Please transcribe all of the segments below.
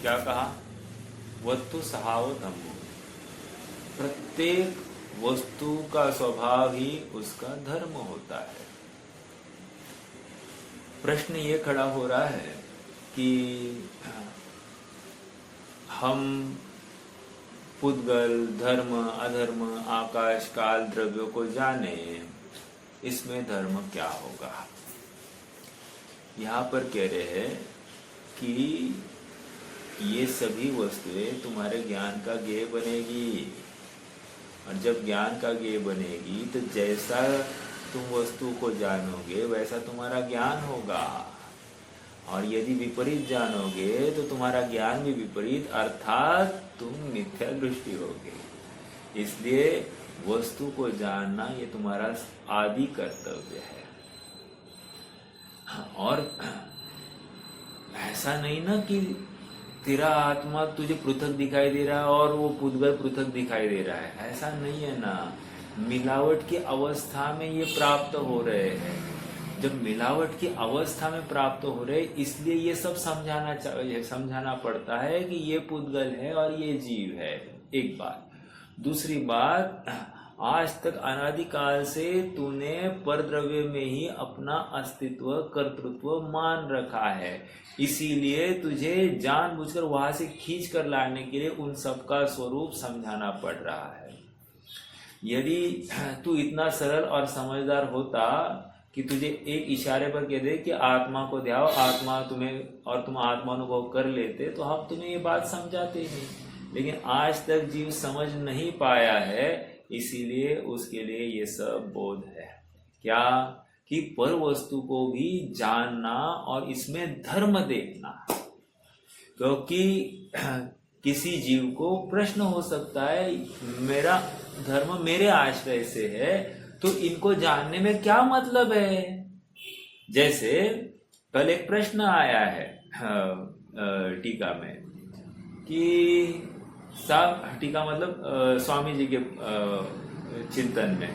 क्या कहा? वस्तु सहाव धम्मो। प्रत्येक वस्तु का स्वभाव ही उसका धर्म होता है। प्रश्न ये खड़ा हो रहा है कि हम पुद्गल, धर्म, अधर्म, आकाश, काल, द्रव्यों को जाने, इसमें धर्म क्या होगा? यहाँ पर कह रहे हैं कि ये सभी वस्तुएं तुम्हारे ज्ञान का ज्ञेय बनेगी, और जब ज्ञान का ज्ञेय बनेगी तो जैसा तुम वस्तु को जानोगे वैसा तुम्हारा ज्ञान होगा, और यदि विपरीत जानोगे तो तुम्हारा ज्ञान भी विपरीत, अर्थात तुम मिथ्या दृष्टि होगे। इसलिए वस्तु को जानना ये तुम्हारा आदि कर्तव्य है। और ऐसा नहीं ना कि तेरा आत्मा तुझे पृथक दिखाई दे रहा है और वो पुद्गल पृथक दिखाई दे रहा है, ऐसा नहीं है ना। मिलावट की अवस्था में ये प्राप्त हो रहे हैं। जब मिलावट की अवस्था में प्राप्त हो रहे, इसलिए ये सब समझाना पड़ता है कि ये पुद्गल है और ये जीव है। एक बात। दूसरी बात, आज तक अनादिकाल से तूने परद्रव्य में ही अपना अस्तित्व, कर्तृत्व मान रखा है, इसीलिए तुझे जानबूझकर वहां से खींच कर लाने के लिए उन सब का स्वरूप समझाना पड़ रहा है। यदि तू इतना सरल और समझदार होता कि तुझे एक इशारे पर कह दे कि आत्मा को ध्याओ, आत्मा तुम्हें, और तुम आत्मानुभव कर लेते, तो हम तुम्हें ये बात समझाते ही। लेकिन आज तक जीव समझ नहीं पाया है, इसीलिए उसके लिए ये सब बोध है। क्या? कि पर वस्तु को भी जानना और इसमें धर्म देखना। क्योंकि किसी जीव को प्रश्न हो सकता है, मेरा धर्म मेरे आश्रय से है, तो इनको जानने में क्या मतलब है? जैसे कल एक प्रश्न आया है टीका में कि टीका मतलब स्वामी जी के चिंतन में,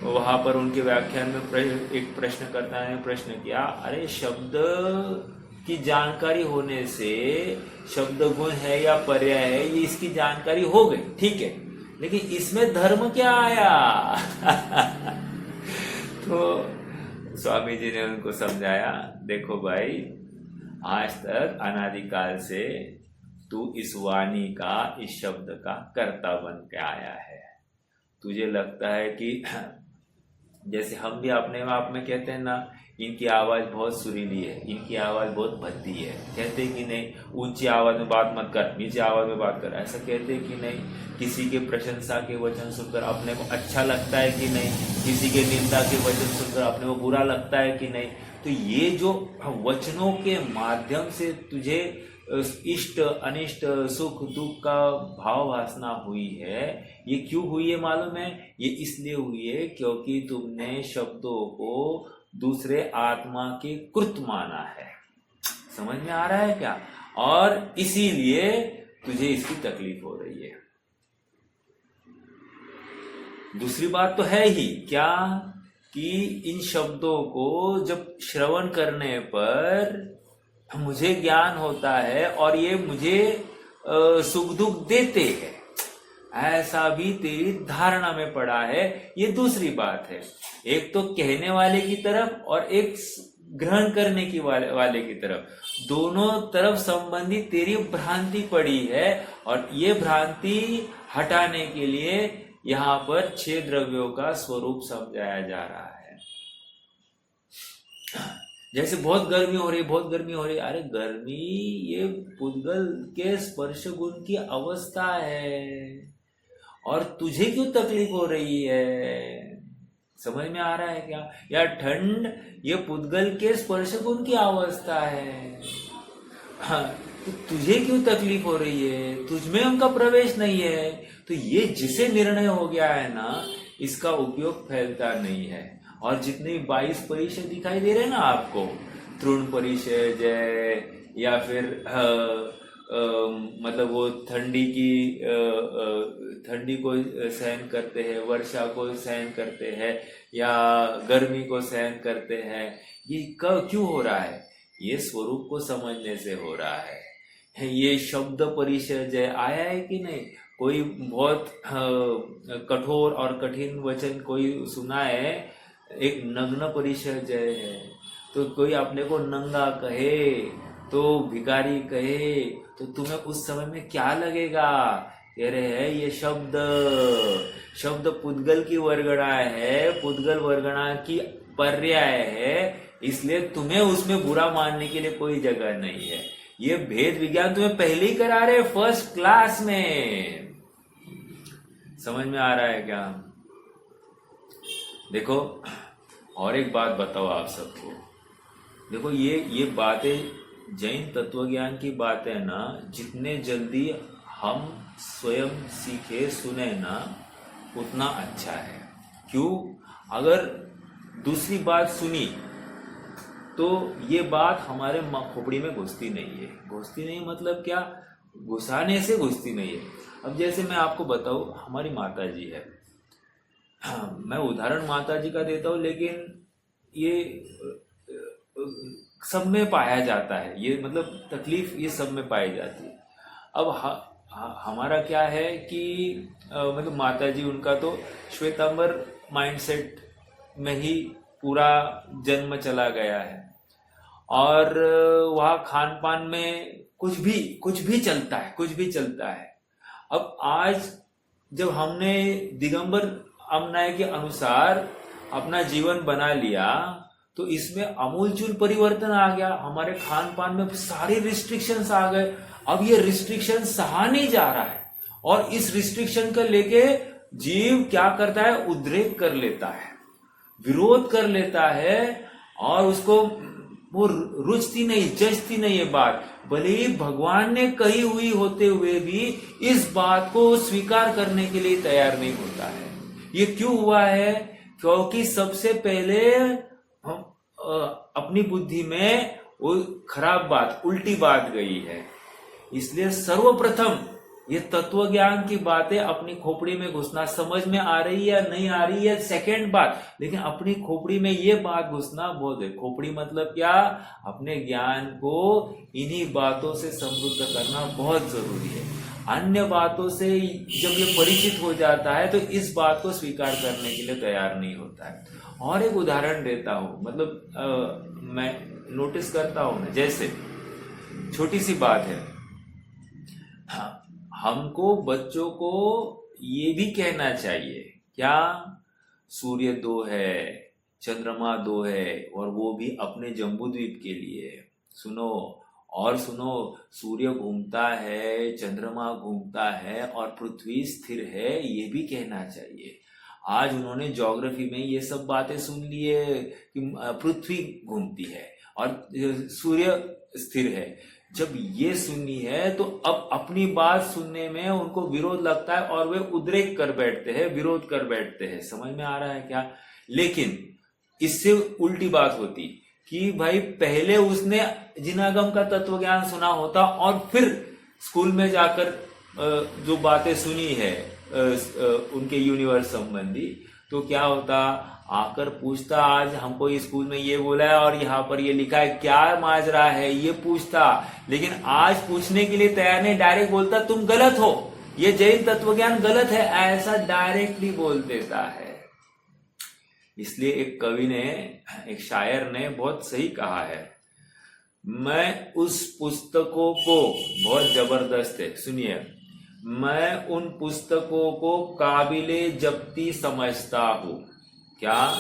वहां पर उनके व्याख्यान में एक प्रश्नकर्ता ने प्रश्न किया, अरे शब्द की जानकारी होने से शब्द गुण है या पर्याय है, ये इसकी जानकारी हो गई, ठीक है, लेकिन इसमें धर्म क्या आया? तो स्वामी जी ने उनको समझाया, देखो भाई, आज तक अनादिकाल से तू इस वाणी का, इस शब्द का कर्ता बन के आया है। तुझे लगता है कि जैसे हम भी अपने आप में कहते हैं ना, इनकी आवाज बहुत सुरीली है, इनकी आवाज बहुत भद्दी है, कहते कि नहीं ऊंची आवाज में बात मत कर, नीचे आवाज में बात कर, ऐसा कहते कि नहीं? किसी के प्रशंसा के वचन सुनकर अपने को अच्छा लगता है कि नहीं? किसी के निंदा के वचन सुनकर अपने को बुरा लगता है कि नहीं? तो ये जो वचनों के माध्यम से तुझे इष्ट अनिष्ट, सुख दुख का भाव वासना हुई है, ये क्यों हुई है मालूम है? ये इसलिए हुई है क्योंकि तुमने शब्दों को दूसरे आत्मा के कृत माना है। समझ में आ रहा है क्या? और इसीलिए तुझे इसकी तकलीफ हो रही है। दूसरी बात तो है ही क्या कि इन शब्दों को जब श्रवण करने पर मुझे ज्ञान होता है और ये मुझे सुख दुख देते हैं, ऐसा भी तेरी धारणा में पड़ा है, ये दूसरी बात है। एक तो कहने वाले की तरफ और एक ग्रहण करने की वाले की तरफ, दोनों तरफ संबंधी तेरी भ्रांति पड़ी है, और ये भ्रांति हटाने के लिए यहाँ पर 6 द्रव्यों का स्वरूप समझाया जा रहा है। जैसे बहुत गर्मी हो रही, बहुत गर्मी हो रही, अरे गर्मी ये पुद्गल के स्पर्श गुण की अवस्था है, और तुझे क्यों तकलीफ हो रही है? समझ में आ रहा है क्या? या ठंड ये पुद्गल के स्पर्श गुण की अवस्था है, हाँ, तो तुझे क्यों तकलीफ हो रही है? तुझमें उनका प्रवेश नहीं है। तो ये जिसे निर्णय हो गया है ना, इसका उपयोग फैलता नहीं है। और जितने 22 परिचय दिखाई दे रहे हैं ना आपको, तृण परिचय जय, या फिर मतलब वो ठंडी को सहन करते हैं, वर्षा को सहन करते हैं, या गर्मी को सहन करते हैं, ये क्यों हो रहा है? ये स्वरूप को समझने से हो रहा है। ये शब्द परिचय आया है कि नहीं? कोई बहुत कठोर और कठिन वचन कोई सुना है, एक नग्न परिचय है। तो कोई अपने को नंगा कहे, तो भिखारी कहे, तो तुम्हें उस समय में क्या लगेगा? कह रहे हैं ये शब्द पुद्गल की वर्गणा है, पुद्गल वर्गणा की पर्याय है, इसलिए तुम्हें उसमें बुरा मानने के लिए कोई जगह नहीं है। ये भेद विज्ञान तुम्हें पहले ही करा रहे फर्स्ट क्लास में। समझ में आ रहा है क्या? देखो और एक बात बताओ आप सबको, देखो ये बातें जैन तत्वज्ञान की बातें ना, जितने जल्दी हम स्वयं सीखे सुने ना उतना अच्छा है। क्यों? अगर दूसरी बात सुनी तो ये बात हमारे खोपड़ी में घुसती नहीं है। घुसती नहीं मतलब क्या? घुसाने से घुसती नहीं है। अब जैसे मैं आपको बताऊं, हमारी माता जी है, मैं उदाहरण माता जी का देता हूं, लेकिन ये सब में पाया जाता है, ये मतलब तकलीफ ये सब में पाई जाती है। अब हमारा क्या है कि मतलब माता जी, उनका तो श्वेतांबर माइंडसेट में ही पूरा जन्म चला गया है, और वहाँ खान पान में कुछ भी चलता है। अब आज जब हमने दिगंबर अमनाय के अनुसार अपना जीवन बना लिया, तो इसमें अमूलचूल परिवर्तन आ गया। हमारे खान पान में सारे रिस्ट्रिक्शंस आ गए। अब ये रिस्ट्रिक्शन सहा नहीं जा रहा है, और इस रिस्ट्रिक्शन को लेके जीव क्या करता है? उद्रेक कर लेता है, विरोध कर लेता है, और उसको वो रुचती नहीं, जचती नहीं है बात। भले ही भगवान ने कही हुई होते हुए भी इस बात को स्वीकार करने के लिए तैयार नहीं होता है। ये क्यों हुआ है? क्योंकि सबसे पहले अपनी बुद्धि में वो खराब बात, उल्टी बात गई है। इसलिए सर्वप्रथम ये तत्व ज्ञान की बातें अपनी खोपड़ी में घुसना, समझ में आ रही है या नहीं आ रही है सेकंड बात, लेकिन अपनी खोपड़ी में ये बात घुसना बहुत है। खोपड़ी मतलब क्या? अपने ज्ञान को इन्हीं बातों से समृद्ध करना बहुत जरूरी है। अन्य बातों से जब ये परिचित हो जाता है तो इस बात को स्वीकार करने के लिए तैयार नहीं होता है। और एक उदाहरण देता हूं, मतलब मैं नोटिस करता हूं ना, जैसे छोटी सी बात है, हमको बच्चों को ये भी कहना चाहिए क्या? सूर्य 2 है, चंद्रमा 2 है, और वो भी अपने जम्बूद्वीप के लिए। सुनो और सुनो, सूर्य घूमता है, चंद्रमा घूमता है, और पृथ्वी स्थिर है, ये भी कहना चाहिए। आज उन्होंने ज्योग्राफी में ये सब बातें सुन ली है कि पृथ्वी घूमती है और सूर्य स्थिर है। जब ये सुनी है तो अब अपनी बात सुनने में उनको विरोध लगता है, और वे उद्रेक कर बैठते हैं, विरोध कर बैठते हैं। समझ में आ रहा है क्या? लेकिन इससे उल्टी बात होती कि भाई पहले उसने जिनागम का तत्व ज्ञान सुना होता, और फिर स्कूल में जाकर जो बातें सुनी है उनके यूनिवर्स संबंधी, तो क्या होता? आकर पूछता, आज हमको स्कूल में ये बोला है और यहाँ पर ये लिखा है, क्या माजरा है, ये पूछता। लेकिन आज पूछने के लिए तैयार नहीं, डायरेक्ट बोलता तुम गलत हो, ये जैन तत्वज्ञान गलत है, ऐसा डायरेक्टली बोल देता है। इसलिए एक कवि ने, एक शायर ने बहुत सही कहा है, मैं उस पुस्तकों को, बहुत जबरदस्त है, सुनिए, मैं उन पुस्तकों को काबिले जब्ती समझता हूं। क्या?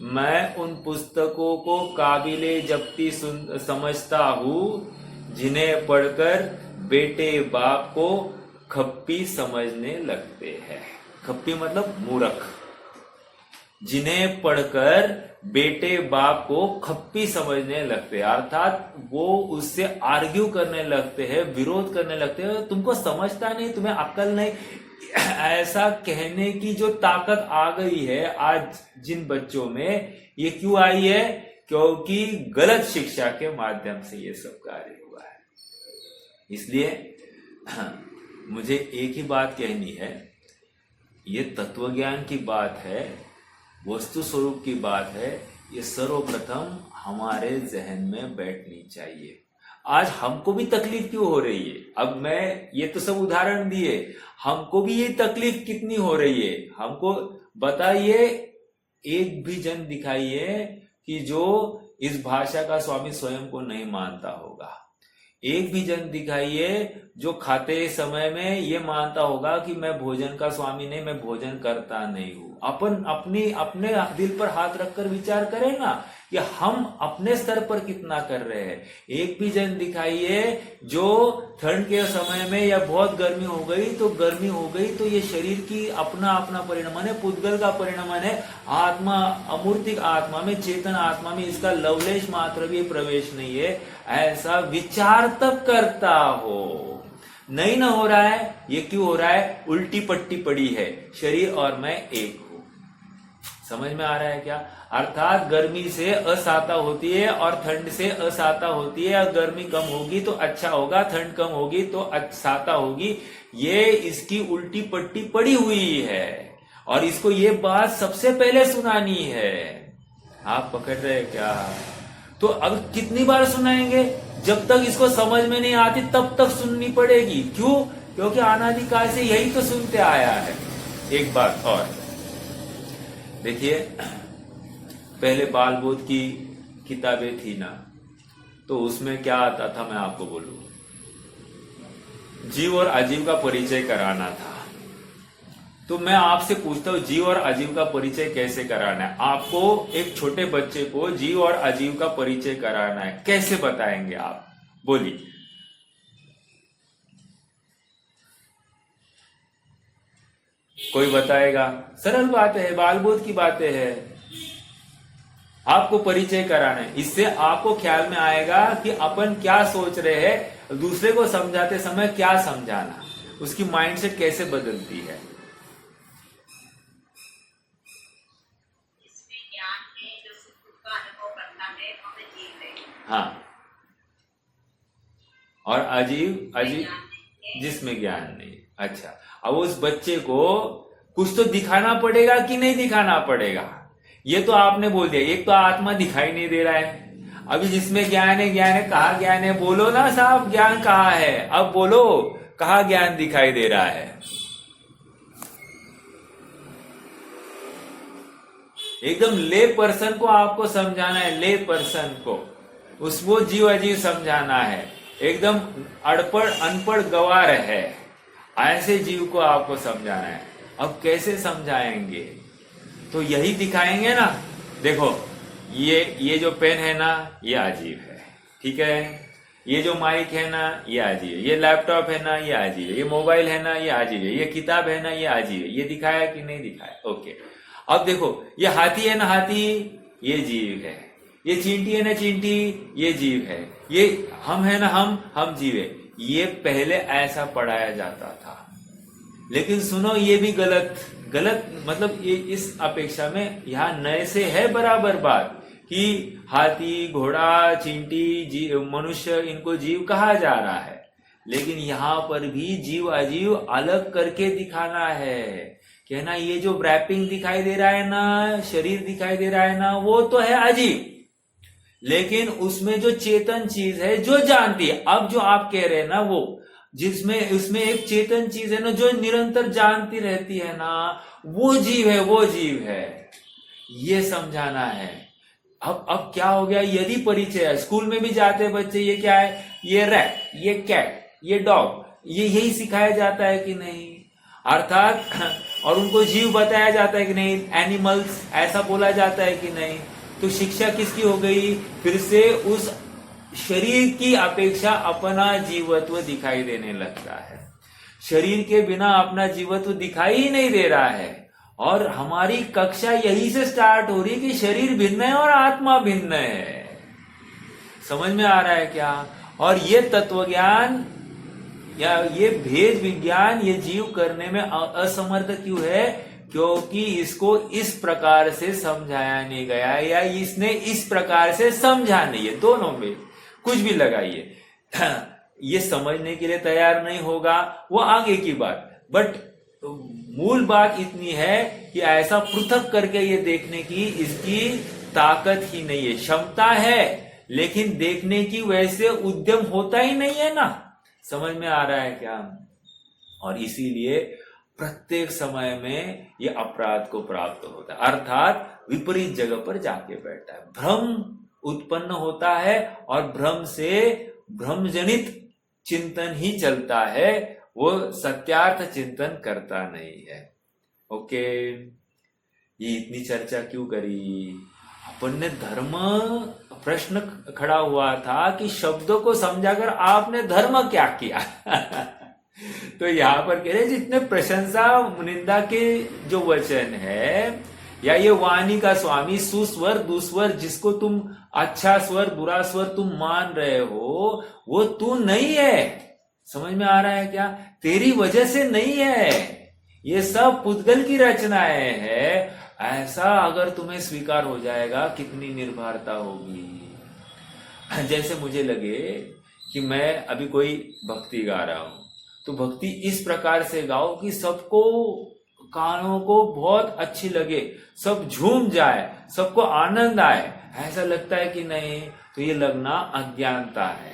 मैं उन पुस्तकों को काबिले जब्ती समझता हूं जिन्हें पढ़कर बेटे बाप को खप्पी समझने लगते हैं। खप्पी मतलब मूर्ख। जिन्हें पढ़कर बेटे बाप को खप्पी समझने लगते हैं, अर्थात वो उससे आर्ग्यू करने लगते हैं, विरोध करने लगते हैं, तुमको समझता नहीं, तुम्हें अक्ल नहीं। ऐसा कहने की जो ताकत आ गई है आज जिन बच्चों में, ये क्यों आई है? क्योंकि गलत शिक्षा के माध्यम से ये सब कार्य हुआ है। इसलिए मुझे एक ही बात कहनी है, ये तत्वज्ञान की बात है, वस्तु स्वरूप की बात है, ये सर्वप्रथम हमारे जहन में बैठनी चाहिए। आज हमको भी तकलीफ क्यों हो रही है? अब मैं ये तो सब उदाहरण दिए, हमको भी ये तकलीफ कितनी हो रही है हमको बताइए। एक भी जन दिखाइए कि जो इस भाषा का स्वामी स्वयं को नहीं मानता होगा। एक भी जन दिखाइए जो खाते समय में ये मानता होगा कि मैं भोजन का स्वामी नहीं, मैं भोजन करता नहीं हूं। अपन अपने दिल पर हाथ रखकर विचार करें ना कि हम अपने स्तर पर कितना कर रहे हैं। एक भी जन दिखाइए जो ठंड के समय में या बहुत गर्मी हो गई तो ये शरीर की अपना अपना परिणाम है, पुद्गल का परिणाम है। आत्मा, अमूर्तिक आत्मा में, चेतन आत्मा में इसका लवलेश मात्र भी प्रवेश नहीं है, ऐसा विचार तब करता हो। नहीं ना हो रहा है, ये क्यों हो रहा है? उल्टी पट्टी पड़ी है, शरीर और मैं एक हूं। समझ में आ रहा है क्या? अर्थात गर्मी से असाता होती है और ठंड से असाता होती है। गर्मी कम होगी तो अच्छा होगा, ठंड कम होगी तो असाता होगी। ये इसकी उल्टी पट्टी पड़ी हुई है और इसको ये बात सबसे पहले सुनानी है। आप पकड़ रहे हैं क्या? तो अब कितनी बार सुनाएंगे? जब तक इसको समझ में नहीं आती तब तक सुननी पड़ेगी। क्यों? क्योंकि अनादिकाल से यही तो सुनते आया है। एक बात और देखिए, पहले बाल बोध की किताबें थी ना, तो उसमें क्या आता था मैं आपको बोलूं, जीव और अजीव का परिचय कराना था। तो मैं आपसे पूछता हूं, जीव और अजीव का परिचय कैसे कराना है? आपको एक छोटे बच्चे को जीव और अजीव का परिचय कराना है, कैसे बताएंगे आप? बोलिए। कोई बताएगा? सरल बात है, बालबोध की बातें है। आपको परिचय कराना है, इससे आपको ख्याल में आएगा कि अपन क्या सोच रहे हैं, दूसरे को समझाते समय क्या समझाना, उसकी माइंडसेट कैसे बदलती है। हाँ, और अजीव जिसमें ज्ञान नहीं। अच्छा, अब उस बच्चे को कुछ तो दिखाना पड़ेगा कि नहीं दिखाना पड़ेगा? ये तो आपने बोल दिया, एक तो आत्मा दिखाई नहीं दे रहा है। अभी जिसमें ज्ञान है कहा ज्ञान है? बोलो ना साहब, ज्ञान कहाँ है? अब बोलो, कहा ज्ञान दिखाई दे रहा है? एकदम ले पर्सन को आपको समझाना है, ले पर्सन को, उसको जीव अजीव समझाना है। एकदम अनपढ़ गवार है, ऐसे जीव को आपको समझाना है। अब कैसे समझाएंगे? तो यही दिखाएंगे ना। देखो, ये जो पेन है ना, ये अजीब है, ठीक है। ये जो माइक है ना, ये अजीब है। ये लैपटॉप है ना, ये अजीब है। ये मोबाइल है ना, ये अजीब है। ये किताब है ना, ये अजीब है। ये दिखाया कि नहीं दिखाया? ओके। अब देखो, ये हाथी है ना, हाथी, ये जीव है। ये चींटी है ना, चींटी, ये जीव है। ये हम है ना, हम जीव है। ये पहले ऐसा पढ़ाया जाता था, लेकिन सुनो, ये भी गलत मतलब ये इस अपेक्षा में यहां नए से है बराबर बात कि हाथी, घोड़ा, चींटी, मनुष्य, इनको जीव कहा जा रहा है। लेकिन यहां पर भी जीव अजीव अलग करके दिखाना है। कहना, ये जो रैपिंग दिखाई दे रहा है ना, शरीर दिखाई दे रहा है ना, वो तो है अजीब, लेकिन उसमें जो चेतन चीज है, जो जानती है, अब जो आप कह रहे हैं ना, वो जिसमें उसमें एक चेतन चीज है ना, जो निरंतर जानती रहती है ना, वो जीव है, वो जीव है। ये समझाना है। अब क्या हो गया? यदि परिचय है, स्कूल में भी जाते बच्चे, ये क्या है, ये रैट, ये कैट, ये डॉग, ये यही सिखाया जाता है कि नहीं? अर्थात, और उनको जीव बताया जाता है कि नहीं? एनिमल्स ऐसा बोला जाता है कि नहीं? तो शिक्षा किसकी हो गई? फिर से उस शरीर की अपेक्षा अपना जीवत्व दिखाई देने लगता है। शरीर के बिना अपना जीवत्व दिखाई ही नहीं दे रहा है। और हमारी कक्षा यही से स्टार्ट हो रही है कि शरीर भिन्न है और आत्मा भिन्न है। समझ में आ रहा है क्या? और ये तत्व ज्ञान या ये भेद विज्ञान ये जीव करने में असमर्थ क्यों है? क्योंकि इसको इस प्रकार से समझाया नहीं गया, या इसने इस प्रकार से समझा नहीं है। दोनों में कुछ भी लगाइए, ये समझने के लिए तैयार नहीं होगा, वो आगे की बात। बट मूल बात इतनी है कि ऐसा पृथक करके ये देखने की इसकी ताकत ही नहीं है। क्षमता है, लेकिन देखने की वैसे उद्यम होता ही नहीं है ना। समझ में आ रहा है क्या? और इसीलिए प्रत्येक समय में ये अपराध को प्राप्त होता है, अर्थात विपरीत जगह पर जाके बैठता है। भ्रम उत्पन्न होता है और भ्रम से भ्रम जनित चिंतन ही चलता है, वो सत्यार्थ चिंतन करता नहीं है। ओके, ये इतनी चर्चा क्यों करी? अपन ने धर्म प्रश्न खड़ा हुआ था कि शब्दों को समझाकर आपने धर्म क्या किया? तो यहाँ पर कह रहे जितने प्रशंसा निंदा के जो वचन है, या ये वाणी का स्वामी सुस्वर दुस्वर जिसको तुम अच्छा स्वर बुरा स्वर तुम मान रहे हो, वो तू नहीं है। समझ में आ रहा है क्या? तेरी वजह से नहीं है, ये सब पुद्गल की रचनाएं है। ऐसा अगर तुम्हें स्वीकार हो जाएगा, कितनी निर्भरता होगी। जैसे मुझे लगे कि मैं अभी कोई भक्ति गा रहा हूं, तो भक्ति इस प्रकार से गाओ कि सबको कानों को बहुत अच्छी लगे, सब झूम जाए, सबको आनंद आए। ऐसा लगता है कि नहीं, तो ये लगना अज्ञानता है।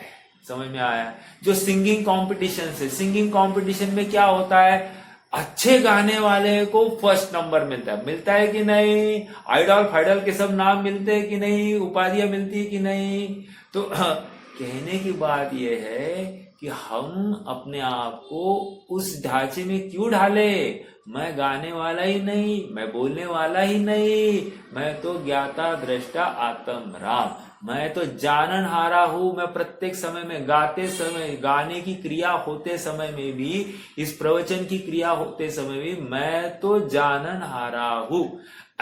समझ में आया? जो सिंगिंग कॉम्पिटिशन से, सिंगिंग कॉम्पिटिशन में क्या होता है, अच्छे गाने वाले को फर्स्ट नंबर मिलता है कि नहीं? आइडल फाइडल के सब नाम मिलते हैं कि नहीं? उपाधियां मिलती है कि नहीं? तो कहने की बात यह है कि हम अपने आप को उस ढांचे में क्यों ढाले? मैं गाने वाला ही नहीं, मैं बोलने वाला ही नहीं, मैं तो ज्ञाता दृष्टा आत्म राम, मैं तो जानन हारा हूं। मैं प्रत्येक समय में, गाते समय, गाने की क्रिया होते समय में भी, इस प्रवचन की क्रिया होते समय भी मैं तो जानन हारा हूं।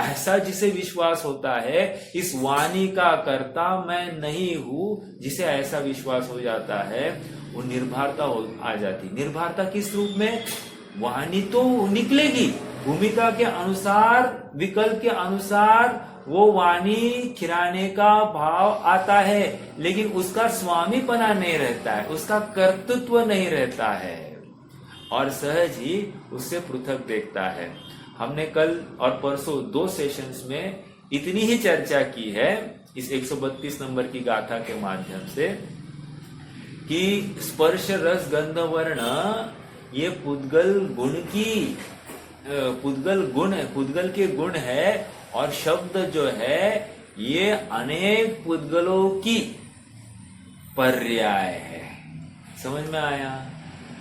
ऐसा जिसे विश्वास होता है, इस वाणी का कर्ता मैं नहीं हूं, जिसे ऐसा विश्वास हो जाता है, वो निर्भरता आ जाती। निर्भरता किस रूप में? वाणी तो निकलेगी, भूमिका के अनुसार, विकल्प के अनुसार वो वाणी खिराने का भाव आता है, लेकिन उसका स्वामीपना नहीं रहता है, उसका कर्तृत्व नहीं रहता है, और सहज ही उससे पृथक देखता है। हमने कल और परसों 2 सेशंस में इतनी ही चर्चा की है इस 132 नंबर की गाथा के माध्यम से कि स्पर्श रस गंध वर्ण ये पुद्गल गुण की, पुद्गल गुण है, पुद्गल के गुण है, और शब्द जो है ये अनेक पुद्गलों की पर्याय है। समझ में आया?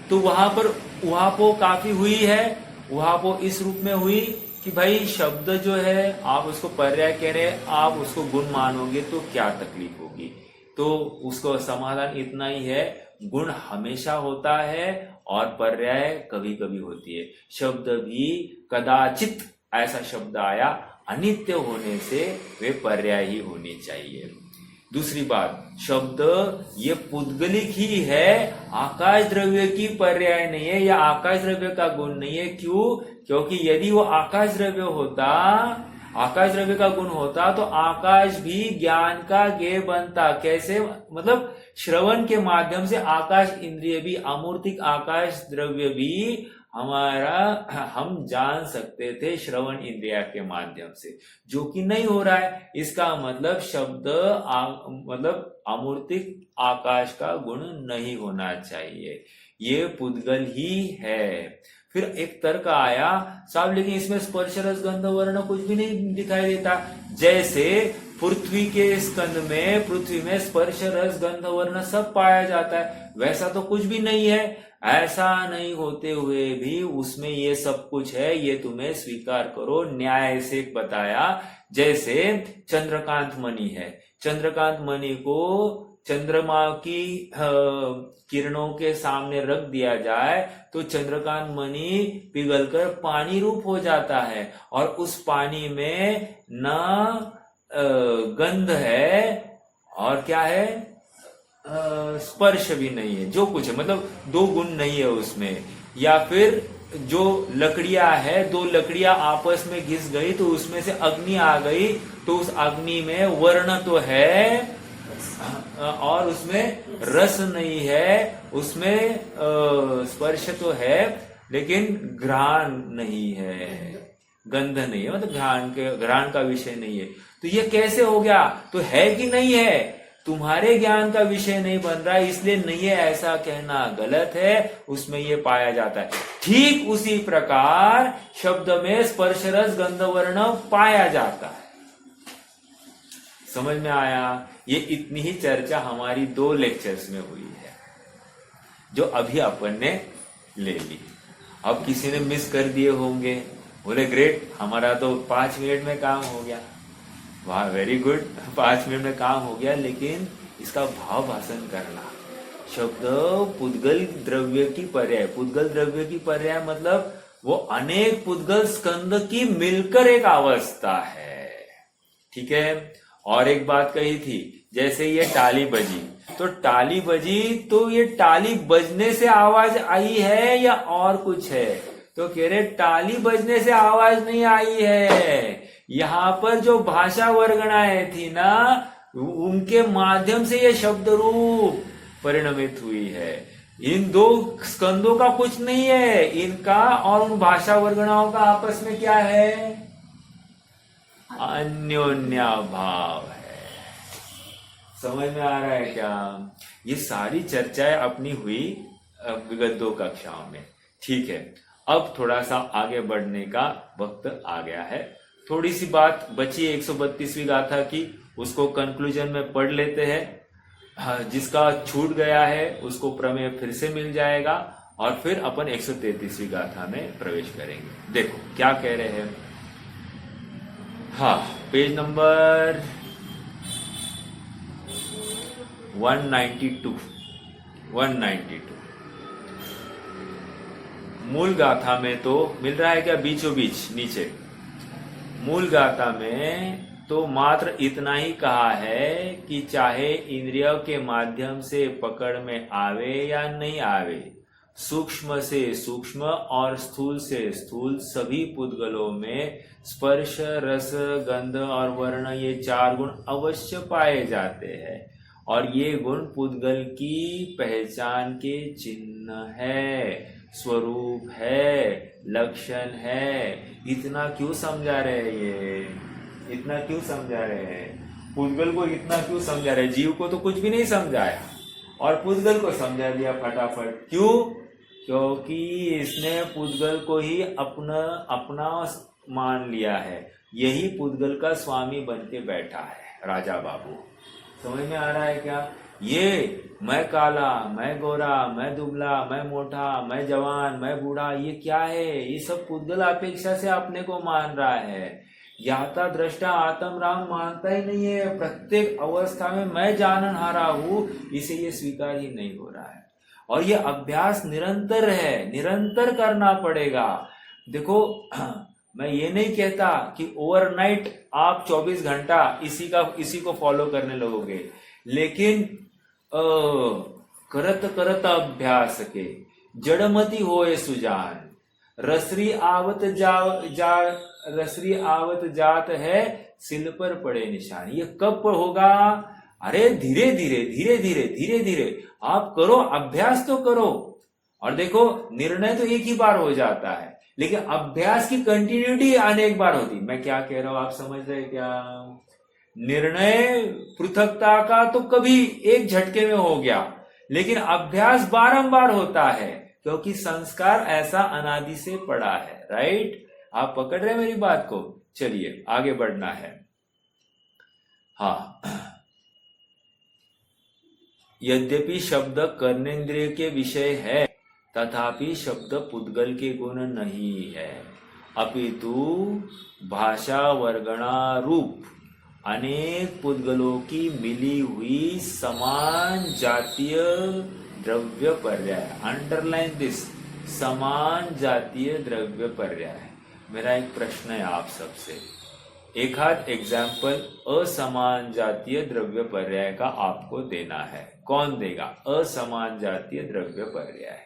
तो वहां पर उहापो काफी हुई है। उहापो इस रूप में हुई कि भाई शब्द जो है आप उसको पर्याय कह रहे, आप उसको गुण मानोगे तो क्या तकलीफ होगी? तो उसको समाधान इतना ही है, गुण हमेशा होता है और पर्याय कभी कभी होती है। शब्द भी कदाचित ऐसा शब्द आया, अनित्य होने से वे पर्याय ही होनी चाहिए। दूसरी बात, शब्द ये पुद्गलिक ही है, आकाश द्रव्य की पर्याय नहीं है, या आकाश द्रव्य का गुण नहीं है। क्यों? क्योंकि यदि वो आकाश द्रव्य होता, आकाश द्रव्य का गुण होता, तो आकाश भी ज्ञान का ज्ञेय बनता। कैसे? मतलब श्रवण के माध्यम से आकाश इंद्रिय भी, अमूर्तिक आकाश द्रव्य भी हमारा, हम जान सकते थे श्रवण इंद्रिया के माध्यम से, जो कि नहीं हो रहा है। इसका मतलब शब्द मतलब अमूर्तिक आकाश का गुण नहीं होना चाहिए, ये पुद्गल ही है। फिर एक तर्क आया, साहब लेकिन इसमें स्पर्श रस गंध वर्ण कुछ भी नहीं दिखाई देता। जैसे पृथ्वी के स्कंद में, पृथ्वी में स्पर्श रस गंध वर्ण सब पाया जाता है, वैसा तो कुछ भी नहीं है। ऐसा नहीं होते हुए भी उसमें ये सब कुछ है, ये तुम्हें स्वीकार करो। न्याय से बताया, जैसे चंद्रकांत मणि है, चंद्रकांत मणि को चंद्रमा की किरणों के सामने रख दिया जाए तो चंद्रकांत मणि पिघलकर पानी रूप हो जाता है, और उस पानी में न गंध है और क्या है, स्पर्श भी नहीं है, जो कुछ है, मतलब 2 गुण नहीं है उसमें। या फिर जो लकड़ियां है, 2 लकड़ियां आपस में घिस गई तो उसमें से अग्नि आ गई, तो उस अग्नि में वर्ण तो है और उसमें रस नहीं है, उसमें स्पर्श तो है लेकिन घ्राण नहीं है, गंध नहीं है, मतलब घ्राण का विषय नहीं है। तो ये कैसे हो गया? तो है कि नहीं है? तुम्हारे ज्ञान का विषय नहीं बन रहा है, इसलिए नहीं है ऐसा कहना गलत है, उसमें ये पाया जाता है। ठीक उसी प्रकार शब्द में स्पर्श रस गंध वर्ण पाया जाता है। समझ में आया? ये इतनी ही चर्चा हमारी 2 लेक्चर्स में हुई है, जो अभी अपन ने ले ली। अब किसी ने मिस कर दिए होंगे, बोले ग्रेट, हमारा तो 5 मिनट में काम हो गया। वाह, वेरी गुड, 5 मिनट में काम हो गया। लेकिन इसका भाव भाषण करना, शब्द पुद्गल द्रव्य की पर्याय, पुद्गल द्रव्य की पर्याय मतलब वो अनेक पुद्गल स्कंद की मिलकर एक अवस्था है। ठीक है। और एक बात कही थी, जैसे ये टाली बजी, तो टाली बजी तो ये टाली बजने से आवाज आई है या और कुछ है? तो कह रहे टाली बजने से आवाज नहीं आई है, यहाँ पर जो भाषा वर्गणाएं थी ना, उनके माध्यम से ये शब्द रूप परिणमित हुई है। इन 2 स्कंदों का कुछ नहीं है, इनका और उन भाषा वर्गणाओं का आपस में क्या है? अन्योन्याभाव है। समझ में आ रहा है क्या? ये सारी चर्चाएं अपनी हुई विगत 2 कक्षाओं में। ठीक है, अब थोड़ा सा आगे बढ़ने का वक्त आ गया है। थोड़ी सी बात बची 132वीं गाथा की, उसको कंक्लूजन में पढ़ लेते हैं। जिसका छूट गया है उसको प्रमेय फिर से मिल जाएगा और फिर अपन 133वीं गाथा में प्रवेश करेंगे। देखो क्या कह रहे हैं। हाँ, पेज नंबर 192। मूल गाथा में तो मिल रहा है क्या? बीचों बीच नीचे मूल गाथा में तो मात्र इतना ही कहा है कि चाहे इंद्रियों के माध्यम से पकड़ में आवे या नहीं आवे, सूक्ष्म से सूक्ष्म और स्थूल से स्थूल सभी पुद्गलों में स्पर्श रस गंध और वर्ण, ये 4 गुण अवश्य पाए जाते हैं और ये गुण पुद्गल की पहचान के चिन्ह है, स्वरूप है, लक्षण है। इतना क्यों समझा रहे हैं? ये इतना क्यों समझा रहे हैं? पुद्गल को इतना क्यों समझा रहे हैं? जीव को तो कुछ भी नहीं समझाया और पुद्गल को समझा दिया फटाफट। क्यों? क्योंकि इसने पुद्गल को ही अपना मान लिया है। यही पुद्गल का स्वामी बन के बैठा है, राजा बाबू। समझ में आ रहा है क्या? ये मैं काला, मैं गोरा, मैं दुबला, मैं मोटा, मैं जवान, मैं बूढ़ा, ये क्या है? ये सब पुद्गल अपेक्षा से अपने को मान रहा है। ज्ञाता दृष्टा आत्म राम मानता ही नहीं है। प्रत्येक अवस्था में मैं जानन हारा हूं, इसे ये स्वीकार ही नहीं हो रहा है। और ये अभ्यास निरंतर है, निरंतर करना पड़ेगा। देखो मैं ये नहीं कहता कि ओवरनाइट आप 24 घंटा इसी को फॉलो करने लगोगे, लेकिन करत करत अभ्यास के जड़मती होए सुजान, रसरी आवत जात है सिल पर पड़े निशान। ये कब होगा? अरे धीरे धीरे आप करो, अभ्यास तो करो। और देखो निर्णय तो एक ही बार हो जाता है, लेकिन अभ्यास की कंटिन्यूटी अनेक बार होती। मैं क्या कह रहा हूं, आप समझ रहे क्या? निर्णय पृथकता का तो कभी एक झटके में हो गया, लेकिन अभ्यास बारंबार होता है, क्योंकि संस्कार ऐसा अनादि से पड़ा है। राइट? आप पकड़ रहे मेरी बात को? चलिए आगे बढ़ना है। हाँ, यद्यपि शब्द कर्मेंद्रिय के विषय है, तथापि शब्द पुद्गल के गुण नहीं है, अपितु भाषा वर्गणा रूप अनेक पुद्गलों की मिली हुई समान जातीय द्रव्य पर्याय। अंडरलाइन दिस, समान जातीय द्रव्य पर्याय। मेरा एक प्रश्न है आप सबसे, एक आध एग्जाम्पल असमान जातीय द्रव्य पर्याय का आपको देना है। कौन देगा असमान जातीय द्रव्य पर्याय?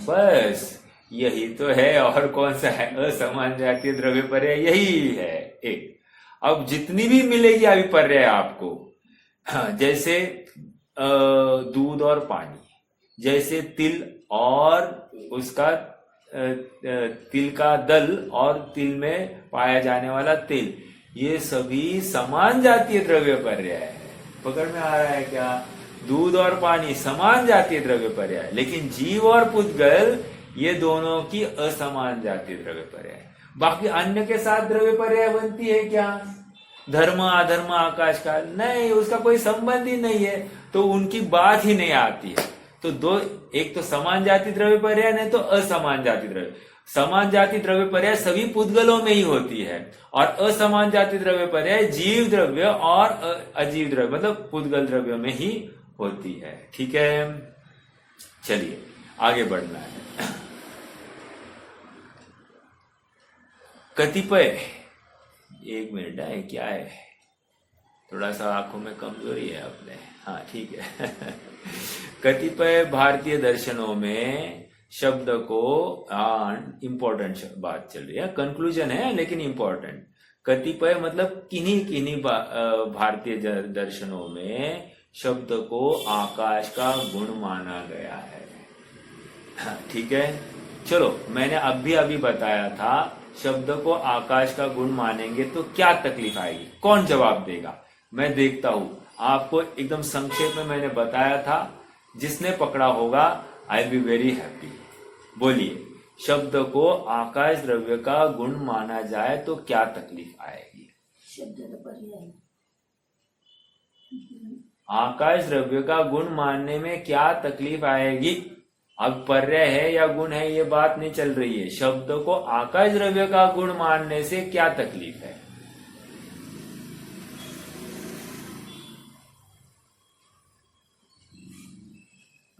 बस यही तो है, और कौन सा है? असमान जातीय द्रव्य पर्याय यही है एक। अब जितनी भी मिलेगी अभी पर्याय आपको, जैसे दूध और पानी, जैसे तिल और उसका तिल का दल और तिल में पाया जाने वाला तेल, ये सभी समान जातीय द्रव्य पर्याय है। पकड़ में आ रहा है क्या? दूध और पानी समान जातीय द्रव्य पर्याय, लेकिन जीव और पुद्गल ये दोनों की असमान जातीय द्रव्य पर्याय। बाकी अन्य के साथ द्रव्य पर्याय बनती है क्या? धर्म अधर्म आकाश काल, नहीं, उसका कोई संबंध ही नहीं है, तो उनकी बात ही नहीं आती है। तो दो, एक तो समान जाति द्रव्य पर्याय, नहीं तो असमान जाति द्रव्य। समान जाति द्रव्य पर्याय सभी पुद्गलों में ही होती है, और असमान जाति द्रव्य पर्याय जीव द्रव्य और अजीव द्रव्य मतलब पुद्गल द्रव्य में ही होती है। ठीक है, चलिए आगे बढ़ना है। कतिपय, एक मिनट है, क्या है, थोड़ा सा आंखों में कमजोरी है अपने, हाँ ठीक है। कतिपय भारतीय दर्शनों में शब्द को, इंपॉर्टेंट बात चल रही है, कंक्लूजन है लेकिन इंपॉर्टेंट। कतिपय मतलब किन्हीं किन्हीं भारतीय दर्शनों में शब्द को आकाश का गुण माना गया है। ठीक है, चलो, मैंने अभी बताया था शब्द को आकाश का गुण मानेंगे तो क्या तकलीफ आएगी, कौन जवाब देगा? मैं देखता हूं, आपको एकदम संक्षेप में मैंने बताया था, जिसने पकड़ा होगा आई बी वेरी हैप्पी। बोलिए, शब्द को आकाश द्रव्य का गुण माना जाए तो क्या तकलीफ आएगी? आकाश द्रव्य का गुण मानने में क्या तकलीफ आएगी? अब पर्याय है या गुण है ये बात नहीं चल रही है, शब्द को आकाश द्रव्य का गुण मानने से क्या तकलीफ है?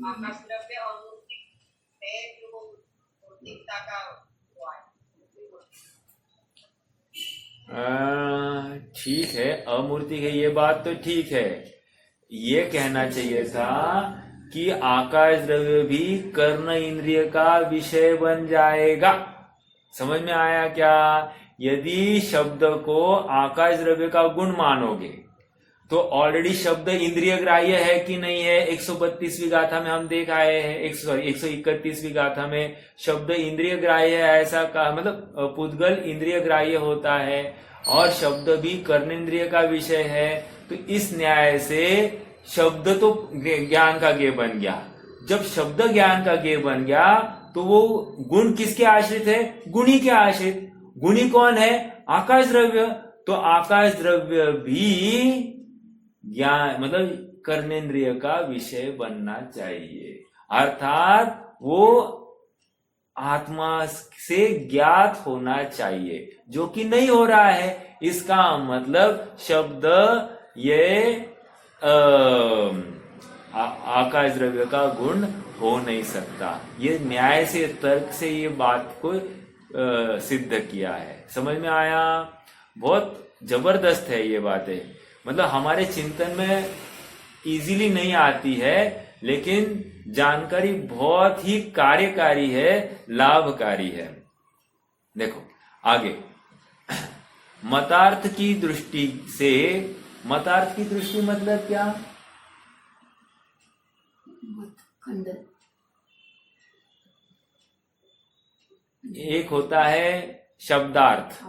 आकाश द्रव्य और मूर्ति है जो मूर्तिकता का ठीक है, अमूर्ति है ये बात तो ठीक है। ये कहना चाहिए था कि आकाश द्रव्य भी कर्ण इंद्रिय का विषय बन जाएगा। समझ में आया क्या? यदि शब्द को आकाश द्रव्य का गुण मानोगे तो ऑलरेडी शब्द इंद्रिय ग्राह्य है कि नहीं है? 132वीं गाथा में हम देख आए हैं, 131वीं गाथा में शब्द इंद्रिय ग्राह्य है, ऐसा कहा, मतलब पुद्गल इंद्रिय ग्राह्य होता है और शब्द भी कर्णेंद्रिय का विषय है। तो इस न्याय से शब्द तो ज्ञान का ज्ञेय बन गया। जब शब्द ज्ञान का ज्ञेय बन गया तो वो गुण किसके आश्रित है? गुणी के आश्रित। गुणी कौन है? आकाश द्रव्य। तो आकाश द्रव्य भी ज्ञान मतलब कर्णेंद्रिय का विषय बनना चाहिए, अर्थात वो आत्मा से ज्ञात होना चाहिए, जो कि नहीं हो रहा है। इसका मतलब शब्द ये आकाश द्रव्य का गुण हो नहीं सकता। ये न्याय से, तर्क से ये बात को सिद्ध किया है। समझ में आया? बहुत जबरदस्त है ये बातें, मतलब हमारे चिंतन में इजीली नहीं आती है, लेकिन जानकारी बहुत ही कार्यकारी है, लाभकारी है। देखो आगे, मतार्थ की दृष्टि से, मतार्थ की दृष्टि मतलब क्या? एक होता है शब्दार्थ,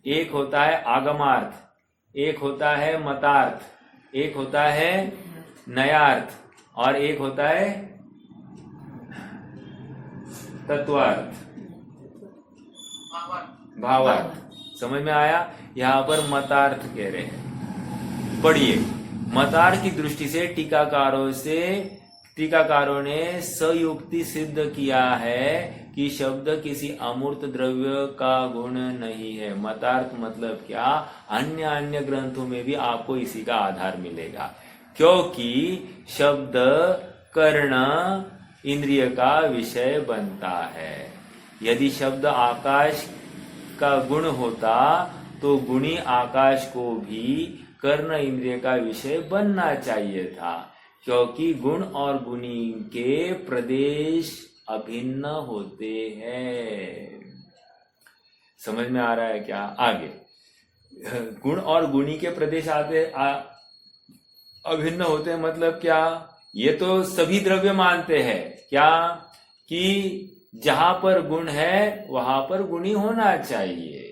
एक होता है आगमार्थ, एक होता है मतार्थ, एक होता है नयार्थ और एक होता है तत्वार्थ, भावार्थ। समझ में आया? यहां पर मतार्थ कह रहे हैं। पढ़िए, मतार्थ की दृष्टि से टीकाकारों ने सयुक्ति सिद्ध किया है कि शब्द किसी अमूर्त द्रव्य का गुण नहीं है। मतार्थ मतलब क्या? अन्य ग्रंथों में भी आपको इसी का आधार मिलेगा, क्योंकि शब्द कर्ण इंद्रिय का विषय बनता है। यदि शब्द आकाश का गुण होता तो गुणी आकाश को भी कर्ण इंद्रिय का विषय बनना चाहिए था, क्योंकि गुण और गुणी के प्रदेश अभिन्न होते हैं। समझ में आ रहा है क्या? आगे, गुण और गुणी के प्रदेश अभिन्न होते हैं मतलब क्या? ये तो सभी द्रव्य मानते हैं क्या कि जहां पर गुण है वहां पर गुणी होना चाहिए।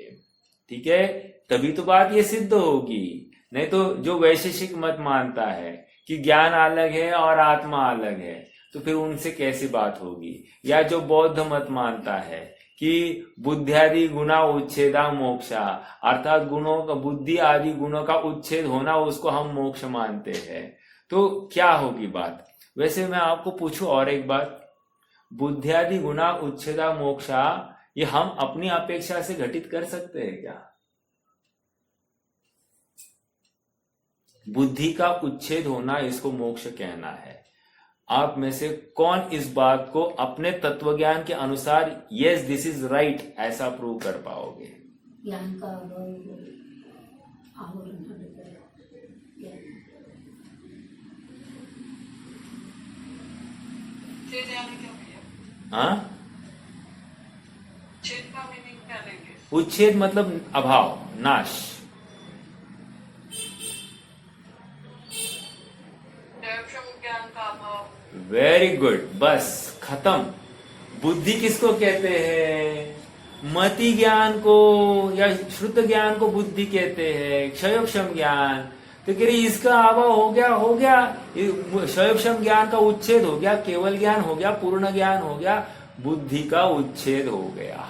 ठीक है, तभी तो बात ये सिद्ध होगी। नहीं तो जो वैशेषिक मत मानता है कि ज्ञान अलग है और आत्मा अलग है, तो फिर उनसे कैसी बात होगी। या जो बौद्ध मत मानता है कि बुद्धियादि गुणा उच्छेदा मोक्षा, अर्थात गुणों का, बुद्धि आदि गुणों का उच्छेद होना, उसको हम मोक्ष मानते हैं, तो क्या होगी बात। वैसे मैं आपको पूछूं और एक बात, बुद्धियादि गुणा उच्छेदा मोक्षा ये हम अपनी अपेक्षा से घटित कर सकते हैं क्या? बुद्धि का उच्छेद होना, इसको मोक्ष कहना है। आप में से कौन इस बात को अपने तत्वज्ञान के अनुसार यस दिस इज राइट ऐसा प्रूव कर पाओगे? ज्ञान का आवरण छेद यानी क्या भैया? हाँ, छेद का मीनिंग क्या लेंगे? उच्छेद मतलब अभाव, नाश। दैवक्षम ज्ञान का अभाव। वेरी गुड, बस खत्म। बुद्धि किसको कहते हैं? मति ज्ञान को या शुद्ध ज्ञान को बुद्धि कहते हैं, क्षयोक्षम ज्ञान। तो कह रही इसका अभाव हो गया, क्षयोक्षम ज्ञान का उच्छेद हो गया, केवल ज्ञान हो गया, पूर्ण ज्ञान हो गया, बुद्धि का उच्छेद हो गया।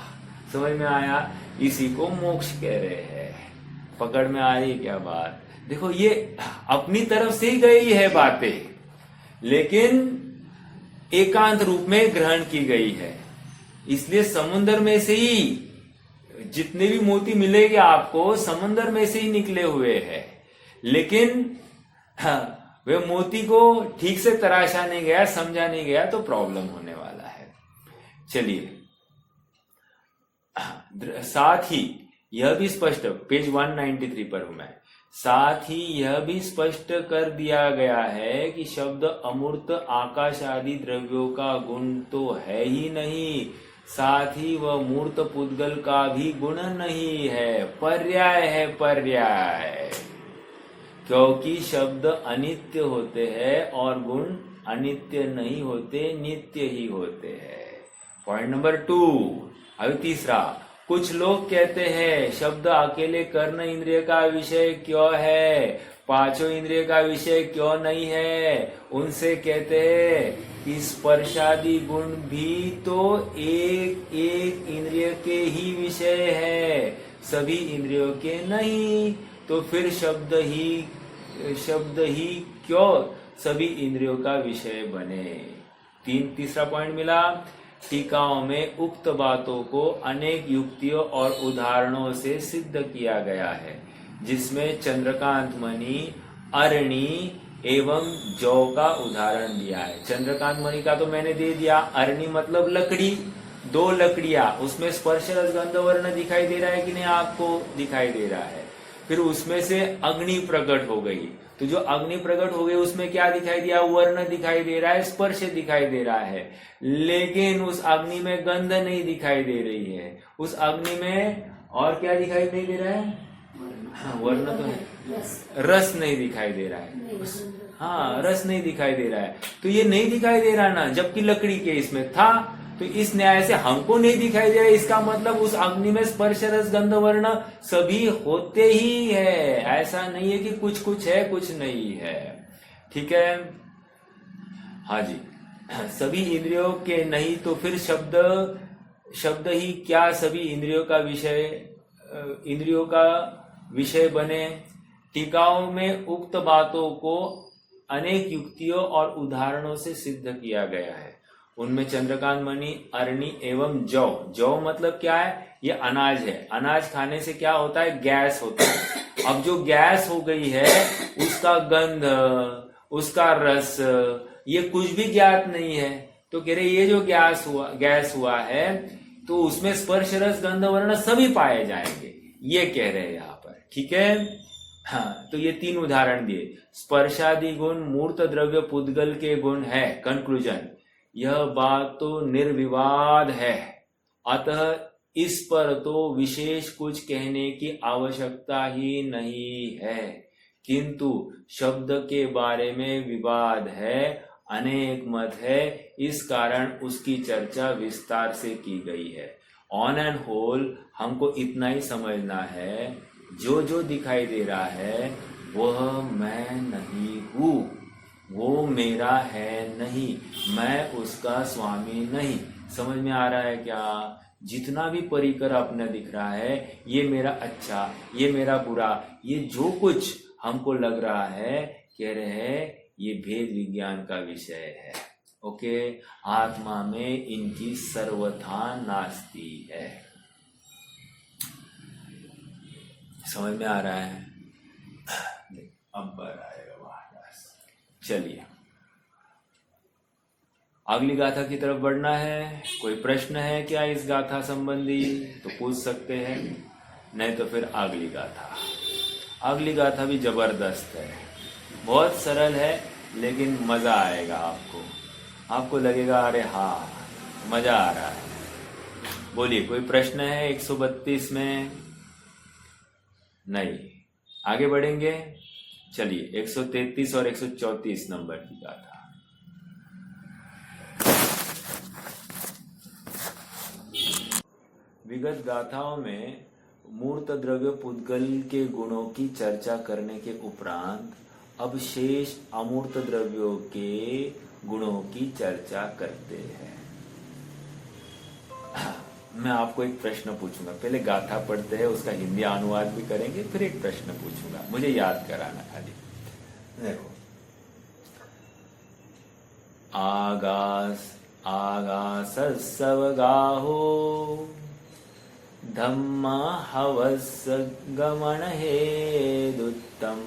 समझ में आया? इसी को मोक्ष कह रहे हैं। पकड़ में आ रही क्या बात? देखो, ये अपनी तरफ से ही गई है बातें, लेकिन एकांत रूप में ग्रहण की गई है। इसलिए समुद्र में से ही जितने भी मोती मिलेंगे आपको, समुद्र में से ही निकले हुए हैं। लेकिन वे मोती को ठीक से तराशा नहीं गया, समझा नहीं गया, तो प्रॉब्लम होने वाला है। चलिए, साथ ही यह भी स्पष्ट, पेज 193 पर हूं मैं, साथ ही यह भी स्पष्ट कर दिया गया है कि शब्द अमूर्त आकाश आदि द्रव्यों का गुण तो है ही नहीं, साथ ही वह मूर्त पुद्गल का भी गुण नहीं है, पर्याय है, पर्याय। क्योंकि शब्द अनित्य होते हैं और गुण अनित्य नहीं होते, नित्य ही होते हैं। Point number 2। अभी तीसरा, कुछ लोग कहते हैं शब्द अकेले कर्ण इंद्रिय का विषय क्यों है, पांचों इंद्रिय का विषय क्यों नहीं है। उनसे कहते हैं कि स्पर्शादि गुण भी तो एक एक इंद्रिय के ही विषय है, सभी इंद्रियों के नहीं। तो फिर शब्द ही क्यों सभी इंद्रियों का विषय बने। तीसरा पॉइंट मिला। टीकाओं में उक्त बातों को अनेक युक्तियों और उदाहरणों से सिद्ध किया गया है, जिसमें चंद्रकांत मणि, अरणी एवं जौ का उदाहरण दिया है। चंद्रकांत मणि का तो मैंने दे दिया। अरणी मतलब लकड़ी, 2 लकड़ियां, उसमें स्पर्श रस गंध वर्ण दिखाई दे रहा है कि नहीं? आपको दिखाई दे रहा है। फिर उसमें से अग्नि प्रकट हो गई, तो जो अग्नि प्रकट हो गई उसमें क्या दिखाई दिया? वर्ण दिखाई दे रहा है, स्पर्श दिखाई दे रहा है, लेकिन उस अग्नि में गंध नहीं दिखाई दे रही है। उस अग्नि में और क्या दिखाई नहीं दे रहा है? हाँ, वर्ण तो है, रस नहीं दिखाई दे रहा है। हाँ, रस नहीं दिखाई दे रहा है। तो ये नहीं दिखाई दे रहा ना, जबकि लकड़ी के इसमें था। तो इस न्याय से हमको नहीं दिखाई दे रहा, इसका मतलब उस अग्नि में स्पर्श रस गंध वर्ण सभी होते ही है। ऐसा नहीं है कि कुछ कुछ है कुछ नहीं है। ठीक है, हाँ जी, सभी इंद्रियों के नहीं, तो फिर शब्द ही क्या सभी इंद्रियों का विषय बने। टीकाओं में उक्त बातों को अनेक युक्तियों और उदाहरणों से सिद्ध किया गया है। उनमें चंद्रकांत मणि, अरणी एवं जौ। जौ मतलब क्या है? ये अनाज है। अनाज खाने से क्या होता है? गैस होता है। अब जो गैस हो गई है, उसका गंध, उसका रस, ये कुछ भी ज्ञात नहीं है। तो कह रहे ये जो गैस हुआ है, तो उसमें स्पर्श रस गंध वर्ण सभी पाए जाएंगे, ये कह रहे हैं यहाँ पर। ठीक है, हाँ, तो ये 3 उदाहरण दिए। स्पर्शादि गुण मूर्त द्रव्य पुद्गल के गुण है। कंक्लूजन, यह बात तो निर्विवाद है, अतः इस पर तो विशेष कुछ कहने की आवश्यकता ही नहीं है, किंतु शब्द के बारे में विवाद है, अनेक मत है, इस कारण उसकी चर्चा विस्तार से की गई है। ऑन एंड होल हमको इतना ही समझना है, जो जो दिखाई दे रहा है वह मैं नहीं हूँ, वो मेरा है नहीं, मैं उसका स्वामी नहीं। समझ में आ रहा है क्या? जितना भी परिकर अपने दिख रहा है, ये मेरा अच्छा, ये मेरा बुरा, ये जो कुछ हमको लग रहा है, कह रहे हैं ये भेद विज्ञान का विषय है। ओके, आत्मा में इनकी सर्वथा नास्ति है। समझ में आ रहा है? अब बढ़ आएगा वापस। चलिए अगली गाथा की तरफ बढ़ना है। कोई प्रश्न है क्या इस गाथा संबंधी तो पूछ सकते हैं, नहीं तो फिर अगली गाथा। अगली गाथा भी जबरदस्त है, बहुत सरल है, लेकिन मजा आएगा आपको। आपको लगेगा अरे हाँ मजा आ रहा है। बोलिए, कोई प्रश्न है 132 में? नहीं, आगे बढ़ेंगे। चलिए 133 और 134 नंबर की गाथा। विगत गाथाओं में मूर्त द्रव्य पुद्गल के गुणों की चर्चा करने के उपरांत अब शेष अमूर्त द्रव्यों के गुणों की चर्चा करते हैं। मैं आपको एक प्रश्न पूछूंगा, पहले गाथा पढ़ते हैं, उसका हिंदी अनुवाद भी करेंगे, फिर एक प्रश्न पूछूंगा, मुझे याद कराना खाली। देखो, आगासवगाहो धम्मा हवस गमन हेदुत्तम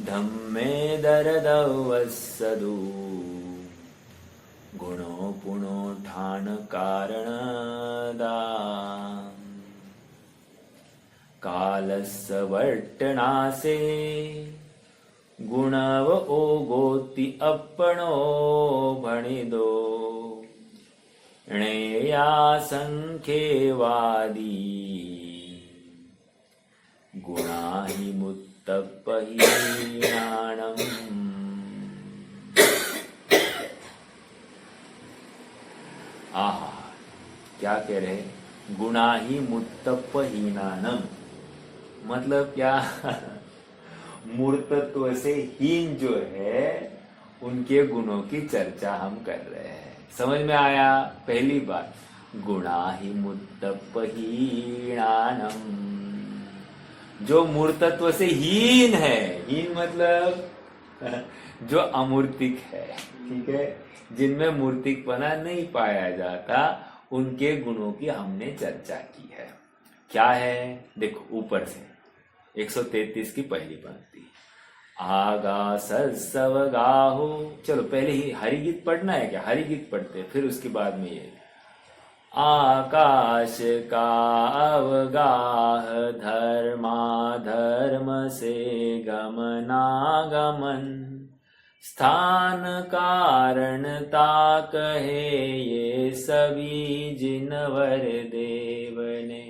धम्मे दरदवसदु गुणो पुनो ठान कारण दा कालस्य वर्तनासे गुणव ओगोति अपनो भणिदो णेया संख्यवादी गुणा हि मुत्तपहीनाणम्। आहा, क्या कह रहे? गुणा ही मुत्तपहीनानम, मतलब क्या? मूर्तत्व से हीन जो है उनके गुणों की चर्चा हम कर रहे हैं। समझ में आया? पहली बात, गुणा ही मुत्तपहीनानम, जो मूर्तत्व से हीन है, हीन मतलब जो अमूर्तिक है, ठीक है, जिनमें मूर्तिकपना नहीं पाया जाता, उनके गुणों की हमने चर्चा की है। क्या है? देखो ऊपर से 133 की पहली पंक्ति, आगासवगाहो। चलो पहले ही हरि गीत पढ़ना है क्या? हरि गीत पढ़ते हैं, फिर उसके बाद में ये आकाश का अवगाह धर्माधर्म से गमनागमन स्थान कारणता कहे ये सभी जिनवर देव ने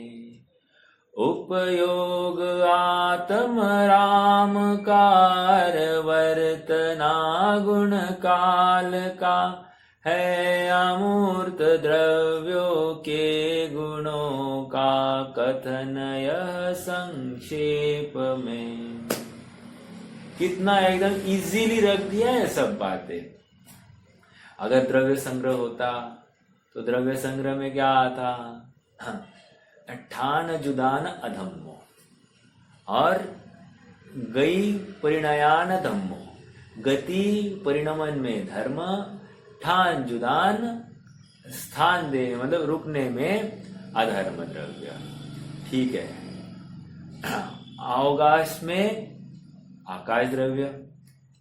उपयोग आत्म राम कार वर्तना गुण काल का है अमूर्त द्रव्यों के गुणों का कथन यह संक्षेप में। कितना एकदम इजीली रख दिया है सब बातें। अगर द्रव्य संग्रह होता तो द्रव्य संग्रह में क्या आता? ठान जुदान अधम्मो और गई परिणयान धम्मो, गति परिणमन में धर्म, ठान जुदान स्थान देने मतलब रुकने में अधर्म द्रव्य। ठीक है, अवकाश में आकाश द्रव्य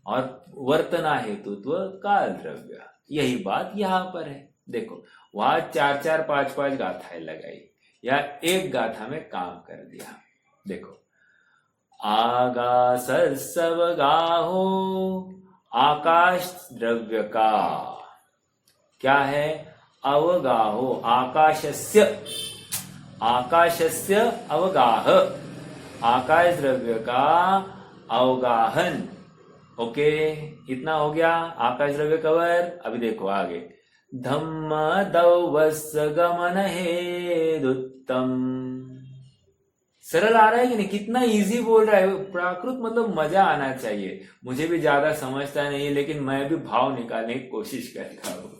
और वर्तना हेतुत्व काल द्रव्य। यही बात यहाँ पर है। देखो वहां 4-4, 5-5 गाथाएं लगाई, या एक गाथा में काम कर दिया। देखो आगासवगाहो, आकाश द्रव्य का क्या है? अवगाहो, आकाशस्य, आकाशस्य अवगाह, आकाश द्रव्य का अवगाहन। ओके, इतना हो गया आकाश द्रव्य कवर। अभी देखो आगे, धम्म दौवस गमन हेदुत्तम। सरल आ रहा है कि नहीं? कितना इजी बोल रहा है। प्राकृत मतलब मजा आना चाहिए। मुझे भी ज्यादा समझता नहीं है, लेकिन मैं भी भाव निकालने की कोशिश करता हूँ।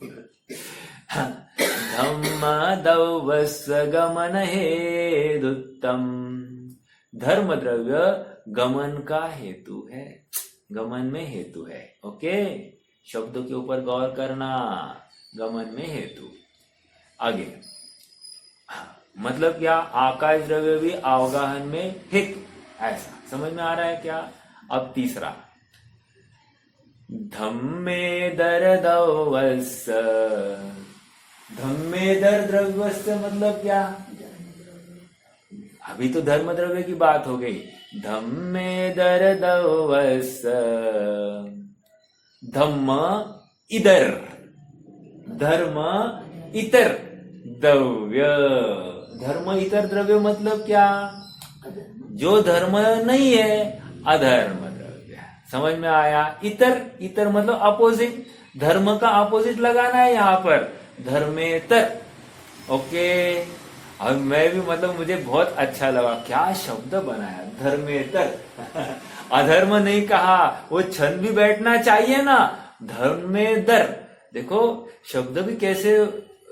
धम्म दौवस गमन हेदुत्तम। धर्म द्रव्य गमन का हेतु है, गमन में हेतु है। ओके, शब्दों के ऊपर गौर करना, गमन में हेतु। आगे मतलब क्या? आकाश द्रव्य भी अवगाहन में हेतु, ऐसा समझ में आ रहा है क्या? अब तीसरा, धम्मेदर दौवस। धम्मेदर द्रव्यस्य मतलब क्या? अभी तो धर्म द्रव्य की बात हो गई। धम्मेदर दौवस, धम्म इधर, धर्म इतर द्रव्य। धर्म इतर द्रव्य मतलब क्या? जो धर्म नहीं है, अधर्म द्रव्य। समझ में आया? इतर, इतर मतलब अपोजिट, धर्म का अपोजिट लगाना है यहां पर, धर्मेतर। ओके, अब मैं भी मतलब मुझे बहुत अच्छा लगा, क्या शब्द बनाया, धर्मेतर। अधर्म नहीं कहा, वो छंद भी बैठना चाहिए ना, धर्मेदर। देखो शब्द भी कैसे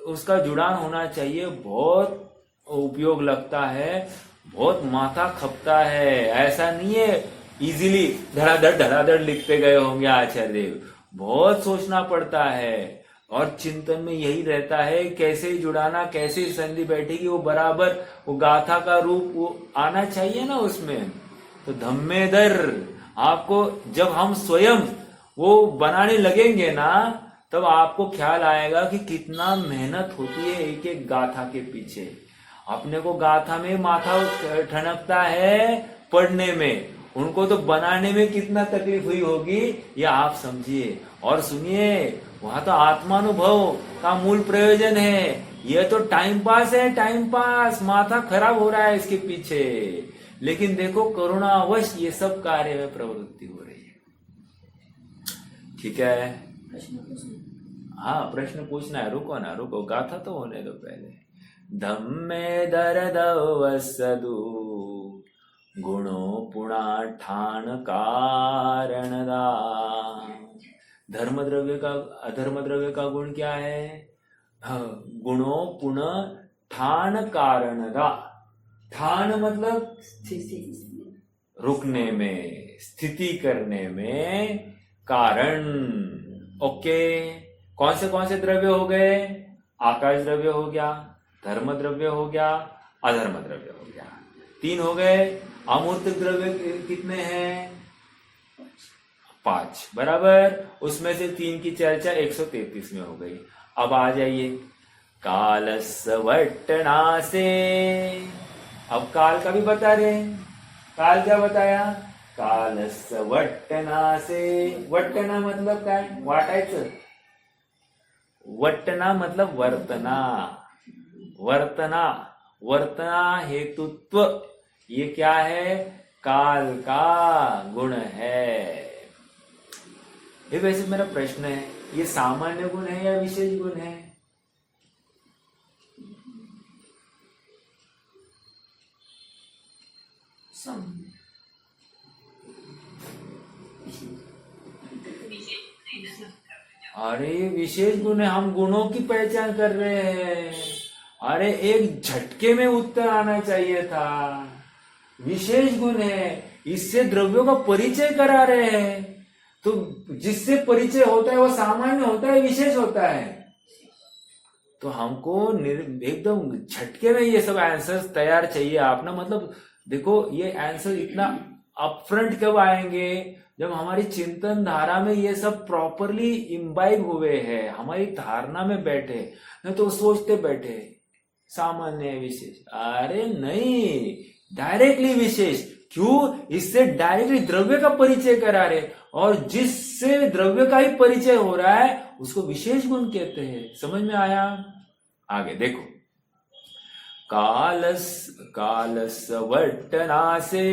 उसका जुड़ान होना चाहिए, बहुत उपयोग लगता है, बहुत माथा खपता है। ऐसा नहीं है इजीली धड़ाधड़ लिखते गए होंगे आचार्य देव, बहुत सोचना पड़ता है। और चिंतन में यही रहता है कैसे जुड़ाना, कैसे संधि बैठेगी, वो बराबर वो गाथा का रूप वो आना चाहिए ना उसमें। तो धम्मेदर आपको जब हम स्वयं वो बनाने लगेंगे ना, तब आपको ख्याल आएगा कि कितना मेहनत होती है एक एक गाथा के पीछे। अपने को गाथा में माथा ठनकता है पढ़ने में, उनको तो बनाने में कितना तकलीफ हुई होगी ये आप समझिए। और सुनिए, वहां तो आत्मानुभव का मूल प्रयोजन है, ये तो टाइम पास है, टाइम पास, माथा खराब हो रहा है इसके पीछे। लेकिन देखो करुणावश ये सब कार्य में प्रवृत्ति हो रही है। ठीक है, हाँ प्रश्न पूछना है, रुको ना रुको, गाथा तो होने दो पहले। धम्मे दर्द वसदु गुणो पुणा ठान कारणदा। धर्म द्रव्य का अधर्म द्रव्य का गुण क्या है? गुणो पुण ठान कारणदा। ठान मतलब रुकने में, स्थिति करने में, कारण। ओके, कौन से द्रव्य हो गए? आकाश द्रव्य हो गया, धर्म द्रव्य हो गया, अधर्म द्रव्य हो गया, 3 हो गए। अमूर्त द्रव्य कितने हैं? 5, बराबर। उसमें से 3 की चर्चा 133 में हो गई। अब आ जाइए कालस्वट्टना से। अब काल का भी बता रहे हैं, काल क्या बताया? कालस्वट्टना से। वट्टना मतलब काय? वाटायचं। वट्टना मतलब वर्तना, वर्तना, वर्तना हेतुत्व, ये क्या है? काल का गुण है। ये वैसे मेरा प्रश्न है, ये सामान्य गुण है या विशेष गुण है? अरे विशेष गुण है, हम गुणों की पहचान कर रहे हैं। अरे एक झटके में उत्तर आना चाहिए था। विशेष गुण है, इससे द्रव्यों का परिचय करा रहे हैं। तो जिससे परिचय होता है वो सामान्य होता है, विशेष होता है। तो हमको एकदम झटके में ये सब आंसर्स तैयार चाहिए आप ना। मतलब देखो ये आंसर इतना अपफ्रंट कब आएंगे? जब हमारी चिंतन धारा में ये सब प्रॉपरली इम्बाइब हुए हैं, हमारी धारणा में बैठे, नहीं तो सोचते बैठे सामान्य विशेष। अरे नहीं, डायरेक्टली विशेष। क्यों? इससे डायरेक्टली द्रव्य का परिचय करा रहे, और जिससे द्रव्य का ही परिचय हो रहा है उसको विशेष गुण कहते हैं। समझ में आया? आगे देखो, कालसवट्टनासे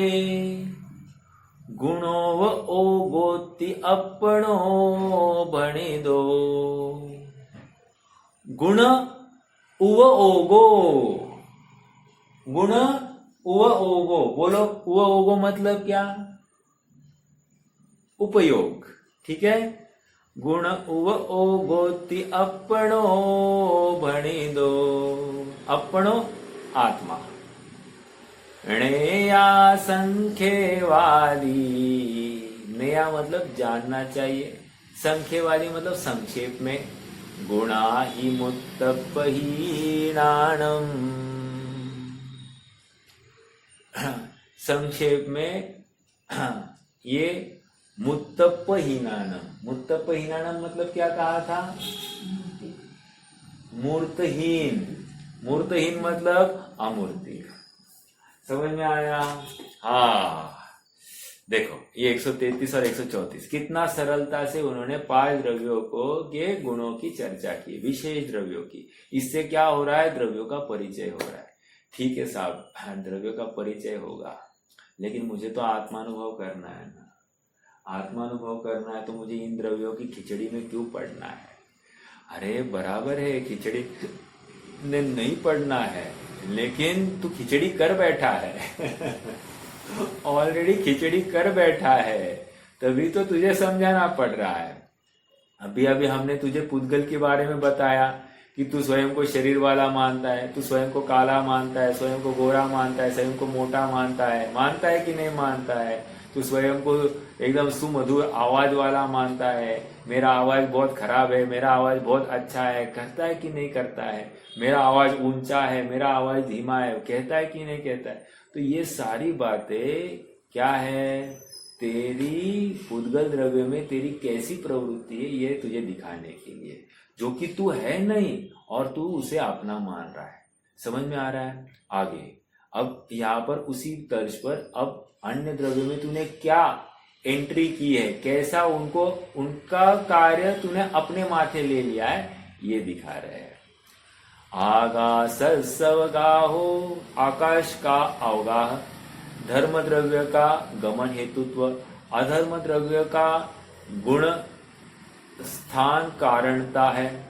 गुणो व ओगोति अपनो भणी दो। गुण उव ओगो, गुण उव ओगो, बोलो उव ओगो मतलब क्या? उपयोग, ठीक है। गुण उव ओगोति अपनो भणी दो, अपनो आत्मा। नेया संख्यवादी, नेया मतलब जानना चाहिए, संख्यवादी मतलब संक्षेप में। गुणा ही मुत्तपहीनानम, संक्षेप में ये मुत्तपहीनानम, मुत्तपहीनानम मतलब क्या कहा था? मूर्तहीन, मूर्तहीन मतलब अमूर्ति। समझ में आया? हाँ, देखो ये 133 और 134 कितना सरलता से उन्होंने 5 द्रव्यों को के गुणों की चर्चा की, विशेष द्रव्यों की। इससे क्या हो रहा है? द्रव्यों का परिचय हो रहा है। ठीक है साहब, द्रव्यों का परिचय होगा, लेकिन मुझे तो आत्मानुभव करना है ना। आत्मानुभव करना है तो मुझे इन द्रव्यों की खिचड़ी में क्यों पढ़ना है? अरे बराबर है, खिचड़ी ने नहीं पढ़ना है, लेकिन तू खिचड़ी कर बैठा है ऑलरेडी खिचड़ी कर बैठा है, तभी तो तुझे समझाना पड़ रहा है। अभी अभी हमने तुझे पुद्गल के बारे में बताया कि तू स्वयं को शरीर वाला मानता है, तू स्वयं को काला मानता है, स्वयं को गोरा मानता है, स्वयं को मोटा मानता है कि नहीं मानता है? तू स्वयं को एकदम सुमधुर आवाज वाला मानता है, मेरा आवाज बहुत खराब है, मेरा आवाज बहुत अच्छा है, कहता है कि नहीं करता है? मेरा आवाज ऊंचा है, मेरा आवाज धीमा है, कहता है कि नहीं कहता है? तो ये सारी बातें क्या है? तेरी पुद्गल द्रव्य में तेरी कैसी प्रवृत्ति है, ये तुझे दिखाने के लिए, जो कि तू है नहीं और तू उसे अपना मान रहा है। समझ में आ रहा है? आगे अब यहाँ पर उसी तर्ज पर अब अन्य द्रव्य में तूने क्या एंट्री की है, कैसा उनको उनका कार्य तूने अपने माथे ले लिया है, ये दिखा रहे हैं। आकाशस्सवगाहो, आकाश का अवगाह, धर्म द्रव्य का गमन हेतुत्व, अधर्म द्रव्य का गुण स्थान कारणता है,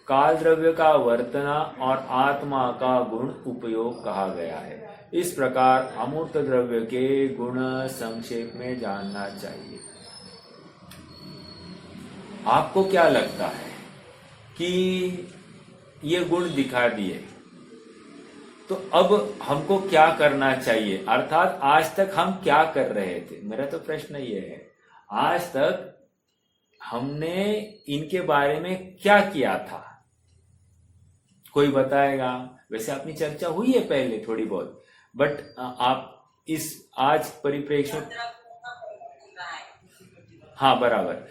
काल द्रव्य का वर्तना और आत्मा का गुण उपयोग कहा गया है। इस प्रकार अमूर्त द्रव्य के गुण संक्षेप में जानना चाहिए। आपको क्या लगता है कि ये गुण दिखा दिए, तो अब हमको क्या करना चाहिए? अर्थात आज तक हम क्या कर रहे थे? मेरा तो प्रश्न ये है, आज तक हमने इनके बारे में क्या किया था? कोई बताएगा? वैसे अपनी चर्चा हुई है पहले थोड़ी बहुत, बट आप इस आज परिप्रेक्ष्य, हाँ बराबर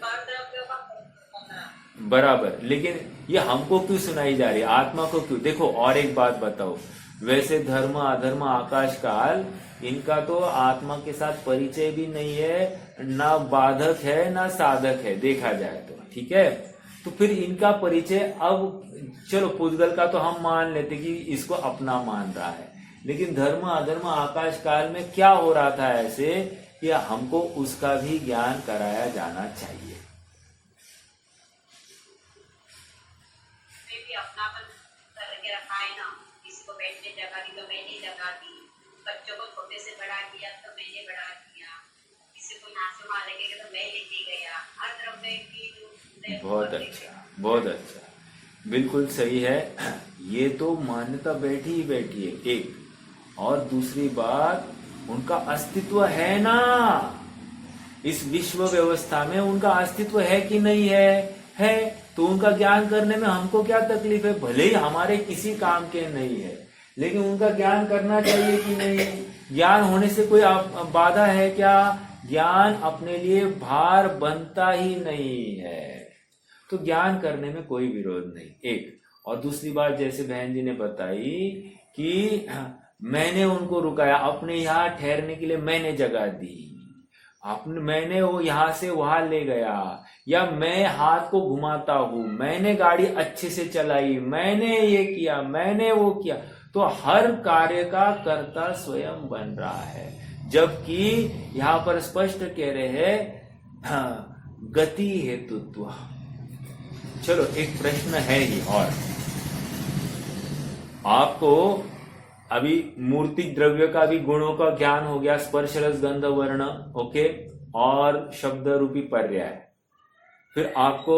बराबर, लेकिन ये हमको क्यों सुनाई जा रही है? आत्मा को क्यों? देखो और एक बात बताओ, वैसे धर्म अधर्म आकाश काल इनका तो आत्मा के साथ परिचय भी नहीं है, ना बाधक है ना साधक है देखा जाए तो, ठीक है? तो फिर इनका परिचय, अब चलो पुद्गल का तो हम मान लेते कि इसको अपना मान रहा है, लेकिन धर्म अधर्म आकाश काल में क्या हो रहा था ऐसे कि हमको उसका भी ज्ञान कराया जाना चाहिए। बच्चों को छोटे से बड़ा किया तो मैंने बड़ा किया, किसी को यहाँ से वहाँ लेके गया तो मैं लेके गया। हर द्रव्य की बहुत अच्छा, बहुत अच्छा, बिल्कुल सही है। ये तो मान्यता बैठी ही बैठी है एक, और दूसरी बात उनका अस्तित्व है ना, इस विश्व व्यवस्था में उनका अस्तित्व है कि नहीं है? है। तो उनका ज्ञान करने में हमको क्या तकलीफ है? भले ही हमारे किसी काम के नहीं है, लेकिन उनका ज्ञान करना चाहिए कि नहीं? ज्ञान होने से कोई बाधा है क्या? ज्ञान अपने लिए भार बनता ही नहीं है, तो ज्ञान करने में कोई विरोध नहीं। एक और दूसरी बात, जैसे बहन जी ने बताई कि मैंने उनको रुकाया, अपने यहाँ ठहरने के लिए मैंने जगह दी, मैंने वो यहाँ से वहां ले गया, या मैं हाथ को घुमाता हूं, मैंने गाड़ी अच्छे से चलाई, मैंने ये किया, मैंने वो किया, तो हर कार्य का कर्ता स्वयं बन रहा है, जबकि यहां पर स्पष्ट कह रहे हैं गति हेतुत्व। चलो एक प्रश्न है ही और, आपको अभी मूर्तिक द्रव्य का भी गुणों का ज्ञान हो गया, स्पर्श रस गंध वर्ण, ओके, और शब्द रूपी पर्याय। फिर आपको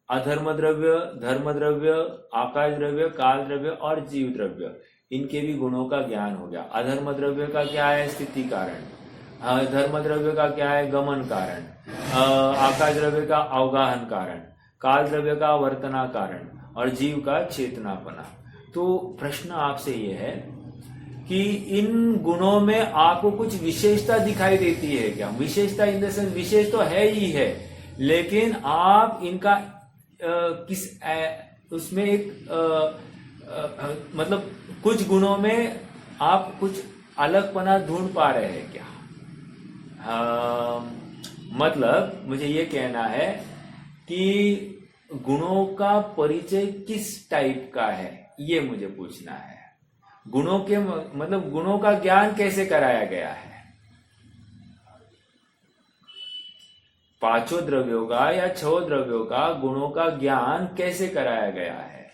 अधर्म द्रव्य, धर्म द्रव्य, आकाश द्रव्य, काल द्रव्य और जीव द्रव्य, इनके भी गुणों का ज्ञान हो गया। अधर्म द्रव्य का क्या है? स्थिति कारण। धर्म द्रव्य का क्या है? गमन कारण। आकाश द्रव्य का अवगाहन कारण, काल द्रव्य का वर्तना कारण और जीव का चेतनापना। तो प्रश्न आपसे यह है कि इन गुणों में आपको कुछ विशेषता दिखाई देती है क्या? विशेषता इन द सेंस, विशेष तो है ही है, लेकिन आप इनका उसमें एक मतलब कुछ गुणों में आप कुछ अलगपना ढूंढ पा रहे हैं क्या? मतलब मुझे ये कहना है कि गुणों का परिचय किस टाइप का है, ये मुझे पूछना है। गुणों के मतलब गुणों का ज्ञान कैसे कराया गया है? पांचों द्रव्यों का या छह द्रव्यों का गुणों का ज्ञान कैसे कराया गया है?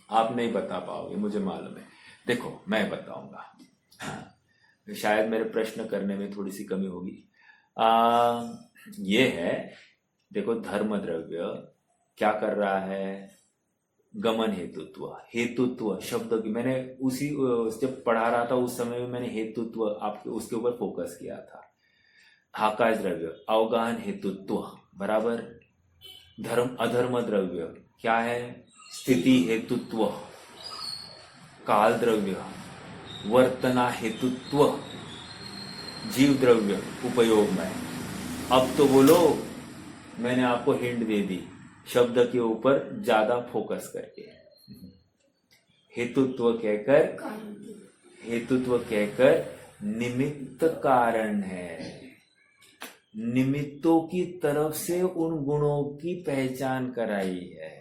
आप नहीं बता पाओगे, मुझे मालूम है। देखो मैं बताऊंगा, शायद मेरे प्रश्न करने में थोड़ी सी कमी होगी। ये है, देखो धर्म द्रव्य क्या कर रहा है? गमन हेतुत्व। हेतुत्व शब्द की मैंने उसी जब पढ़ा रहा था उस समय में मैंने हेतुत्व आपके उसके ऊपर फोकस किया था। आकाश द्रव्य अवगाहन हेतुत्व बराबर। धर्म अधर्म द्रव्य क्या है? स्थिति हेतुत्व। काल द्रव्य वर्तना हेतुत्व। जीव द्रव्य उपयोग में। अब तो बोलो, मैंने आपको हिंट दे दी शब्द के ऊपर ज्यादा फोकस करके। हेतुत्व कहकर निमित्त कारण है। निमित्तों की तरफ से उन गुणों की पहचान कराई है।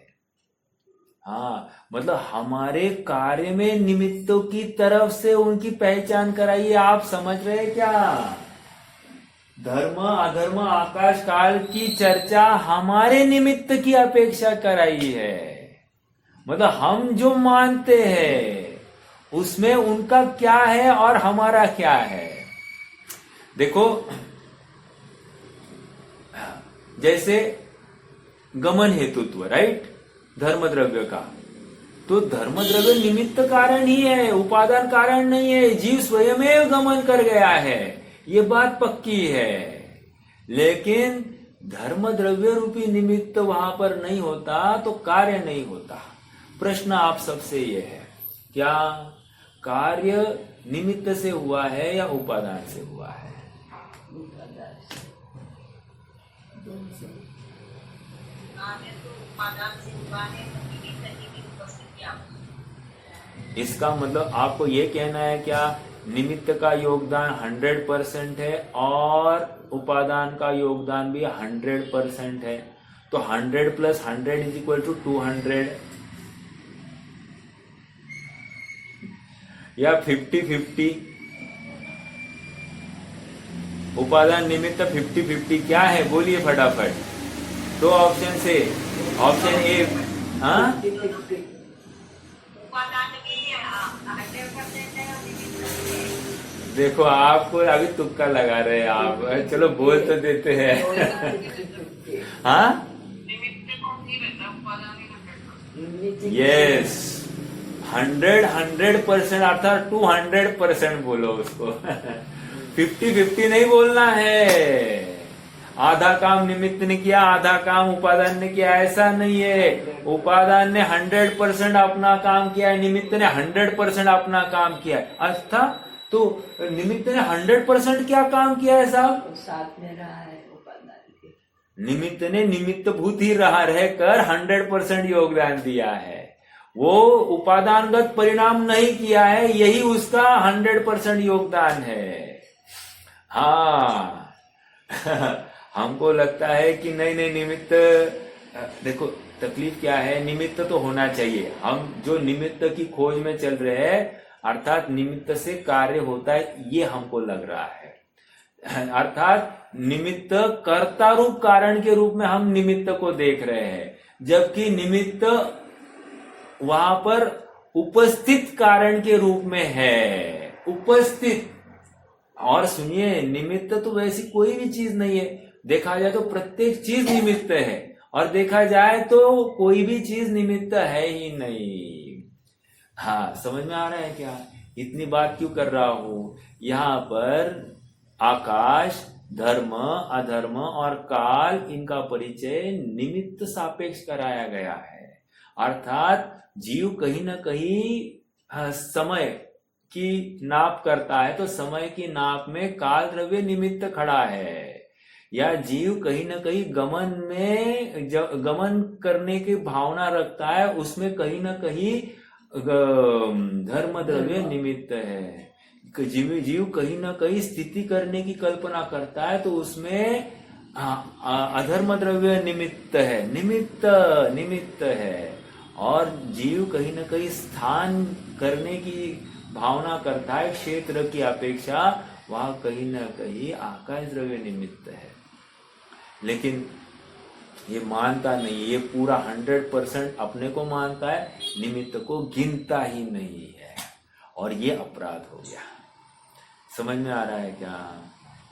हाँ, मतलब हमारे कार्य में निमित्तों की तरफ से उनकी पहचान कराई है। आप समझ रहे हैं क्या? धर्म अधर्म आकाश काल की चर्चा हमारे निमित्त की अपेक्षा कराई है। मतलब हम जो मानते हैं उसमें उनका क्या है और हमारा क्या है। देखो, जैसे गमन हेतुत्व, राइट, धर्म द्रव्य का, तो धर्म द्रव्य निमित्त कारण ही है, उपादान कारण नहीं है। जीव स्वयं गमन कर गया है, ये बात पक्की है। लेकिन धर्म द्रव्य रूपी निमित्त वहां पर नहीं होता तो कार्य नहीं होता। प्रश्न आप सबसे ये है, क्या कार्य निमित्त से हुआ है या उपादान से हुआ है? इसका मतलब आपको ये कहना है क्या निमित्त का योगदान 100% है और उपादान का योगदान भी 100% है? तो 100 + 100 = 200 या 50-50? उपादान निमित्त 50-50 क्या है? बोलिए फटाफट। दो ऑप्शन से, ऑप्शन ए, हाँ, देखो आपको अभी तुक्का लगा रहे हैं आप। चलो बोल तो देते हैं। हाँ, यस, 100% अर्थात 200% बोलो उसको। 50-50 नहीं बोलना है। आधा काम निमित्त ने किया, आधा काम उपादान ने किया, ऐसा नहीं है। उपादान ने 100% अपना काम किया है, निमित्त ने 100% अपना काम किया है। अच्छा, तो निमित्त ने 100% क्या काम किया है साहब? साथ में रहा है उपादान के। निमित्त ने निमित्त भूत ही रहा रहकर 100% योगदान दिया है। वो उपादानगत परिणाम नहीं किया है, यही उसका 100% योगदान है। हाँ, हमको लगता है कि नहीं नहीं, निमित्त देखो तकलीफ क्या है, निमित्त तो होना चाहिए। हम जो निमित्त की खोज में चल रहे हैं, अर्थात निमित्त से कार्य होता है, ये हमको लग रहा है। अर्थात निमित्त कर्ता रूप कारण के रूप में हम निमित्त को देख रहे हैं, जबकि निमित्त वहां पर उपस्थित कारण के रूप में है, उपस्थित। और सुनिए, निमित्त तो वैसी कोई भी चीज नहीं है। देखा जाए तो प्रत्येक चीज निमित्त है, और देखा जाए तो कोई भी चीज निमित्त है ही नहीं। हाँ, समझ में आ रहा है क्या? इतनी बात क्यों कर रहा हूं? यहाँ पर आकाश, धर्म, अधर्म और काल, इनका परिचय निमित्त सापेक्ष कराया गया है। अर्थात जीव कहीं ना कहीं समय की नाप करता है, तो समय की नाप में काल द्रव्य निमित्त खड़ा है। या जीव कहीं ना कहीं गमन में गमन करने की भावना रखता है, उसमें कहीं ना कहीं धर्म द्रव्य निमित्त है। जीव कहीं ना कहीं स्थिति करने की कल्पना करता है, तो उसमें अधर्म द्रव्य निमित्त है, निमित्त है। और जीव कहीं ना कहीं स्थान करने की भावना करता है क्षेत्र की अपेक्षा, वहां कहीं ना कहीं आकाश द्रव्य निमित्त है। लेकिन ये मानता नहीं, ये पूरा 100% अपने को मानता है, निमित्त को गिनता ही नहीं है, और ये अपराध हो गया। समझ में आ रहा है क्या?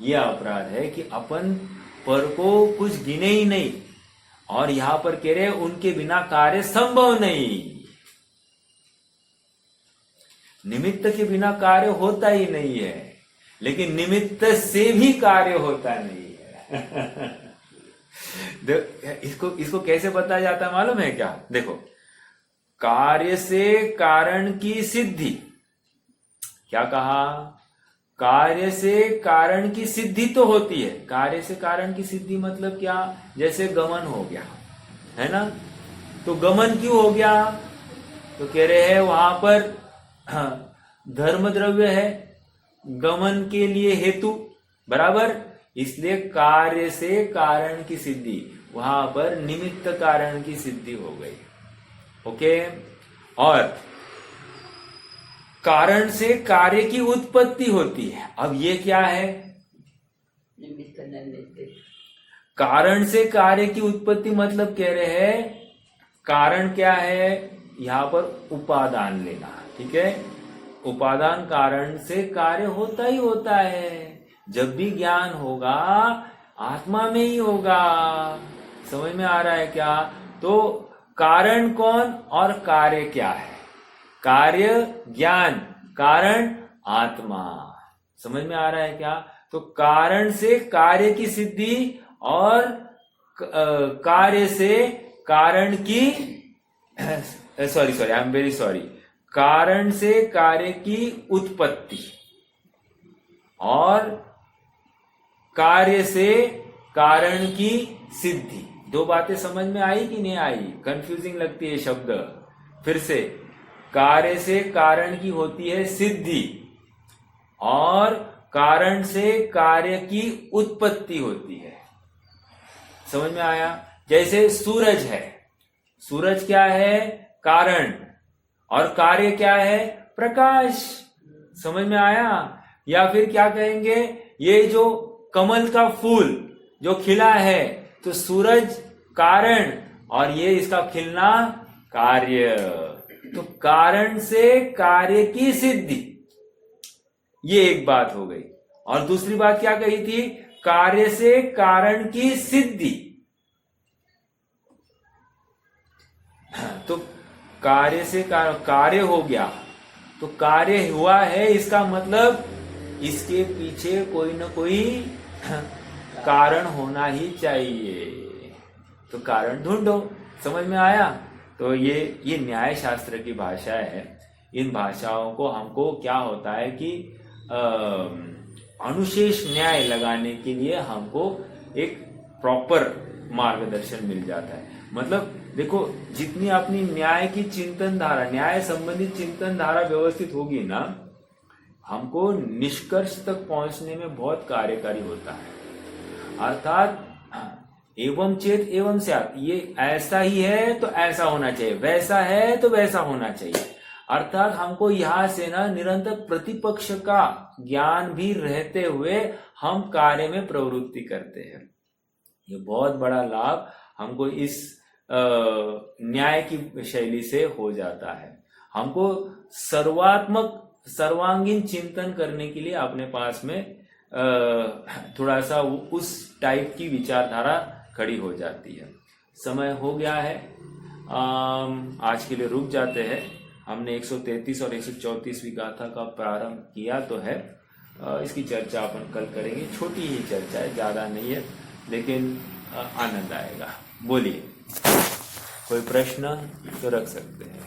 ये अपराध है कि अपन पर को कुछ गिने ही नहीं, और यहां पर कह रहे उनके बिना कार्य संभव नहीं। निमित्त के बिना कार्य होता ही नहीं है, लेकिन निमित्त से भी कार्य होता नहीं है। इसको कैसे बताया जाता है मालूम है क्या? देखो, कार्य से कारण की सिद्धि, क्या कहा? कार्य से कारण की सिद्धि तो होती है। कार्य से कारण की सिद्धि मतलब क्या? जैसे गमन हो गया, है ना? तो गमन क्यों हो गया? तो कह रहे हैं वहां पर धर्म द्रव्य है गमन के लिए हेतु, बराबर। इसलिए कार्य से कारण की सिद्धि, वहां पर निमित्त कारण की सिद्धि हो गई। ओके। और कारण से कार्य की उत्पत्ति होती है। अब ये क्या है? निमित्त न लेते। कारण से कार्य की उत्पत्ति मतलब कह रहे हैं, कारण क्या है? यहां पर उपादान लेना, ठीक है? उपादान कारण से कार्य होता ही होता है। जब भी ज्ञान होगा आत्मा में ही होगा। समझ में आ रहा है क्या? तो कारण कौन और कार्य क्या है? कार्य ज्ञान, कारण आत्मा। समझ में आ रहा है क्या? तो कारण से कार्य की सिद्धि और कार्य से कारण की आई एम वेरी सॉरी, कारण से कार्य की उत्पत्ति और कार्य से कारण की सिद्धि। दो बातें समझ में आई कि नहीं आई? कंफ्यूजिंग लगती है शब्द। फिर से, कार्य से कारण की होती है सिद्धि और कारण से कार्य की उत्पत्ति होती है। समझ में आया? जैसे सूरज है, सूरज क्या है? कारण, और कार्य क्या है? प्रकाश। समझ में आया? या फिर क्या कहेंगे, ये जो कमल का फूल जो खिला है, तो सूरज कारण और ये इसका खिलना कार्य। तो कारण से कार्य की सिद्धि, ये एक बात हो गई। और दूसरी बात क्या कही थी? कार्य से कारण की सिद्धि। तो कार्य से कार्य हो गया, तो कार्य हुआ है, इसका मतलब इसके पीछे कोई ना कोई कारण होना ही चाहिए। तो कारण ढूंढो। समझ में आया? तो ये न्याय शास्त्र की भाषा है। इन भाषाओं को हमको क्या होता है कि अनुशेष न्याय लगाने के लिए हमको एक प्रॉपर मार्गदर्शन मिल जाता है। मतलब देखो, जितनी अपनी न्याय की चिंतन धारा, न्याय संबंधित चिंतन धारा व्यवस्थित होगी ना, हमको निष्कर्ष तक पहुंचने में बहुत कार्यकारी होता है। अर्थात एवं चेत एवं स्यात्, ये ऐसा ही है तो ऐसा होना चाहिए, वैसा है तो वैसा होना चाहिए। अर्थात हमको यहां से ना निरंतर प्रतिपक्ष का ज्ञान भी रहते हुए हम कार्य में प्रवृत्ति करते हैं। ये बहुत बड़ा लाभ हमको इस न्याय की शैली से हो जाता है। हमको सर्वांगीण चिंतन करने के लिए अपने पास में थोड़ा सा उस टाइप की विचारधारा खड़ी हो जाती है। समय हो गया है, आज के लिए रुक जाते हैं। हमने 133 और 134वीं गाथा का प्रारंभ किया तो है, इसकी चर्चा अपन कल करेंगे। छोटी ही चर्चा है, ज्यादा नहीं है, लेकिन आनंद आएगा। बोलिए, कोई प्रश्न तो रख सकते हैं।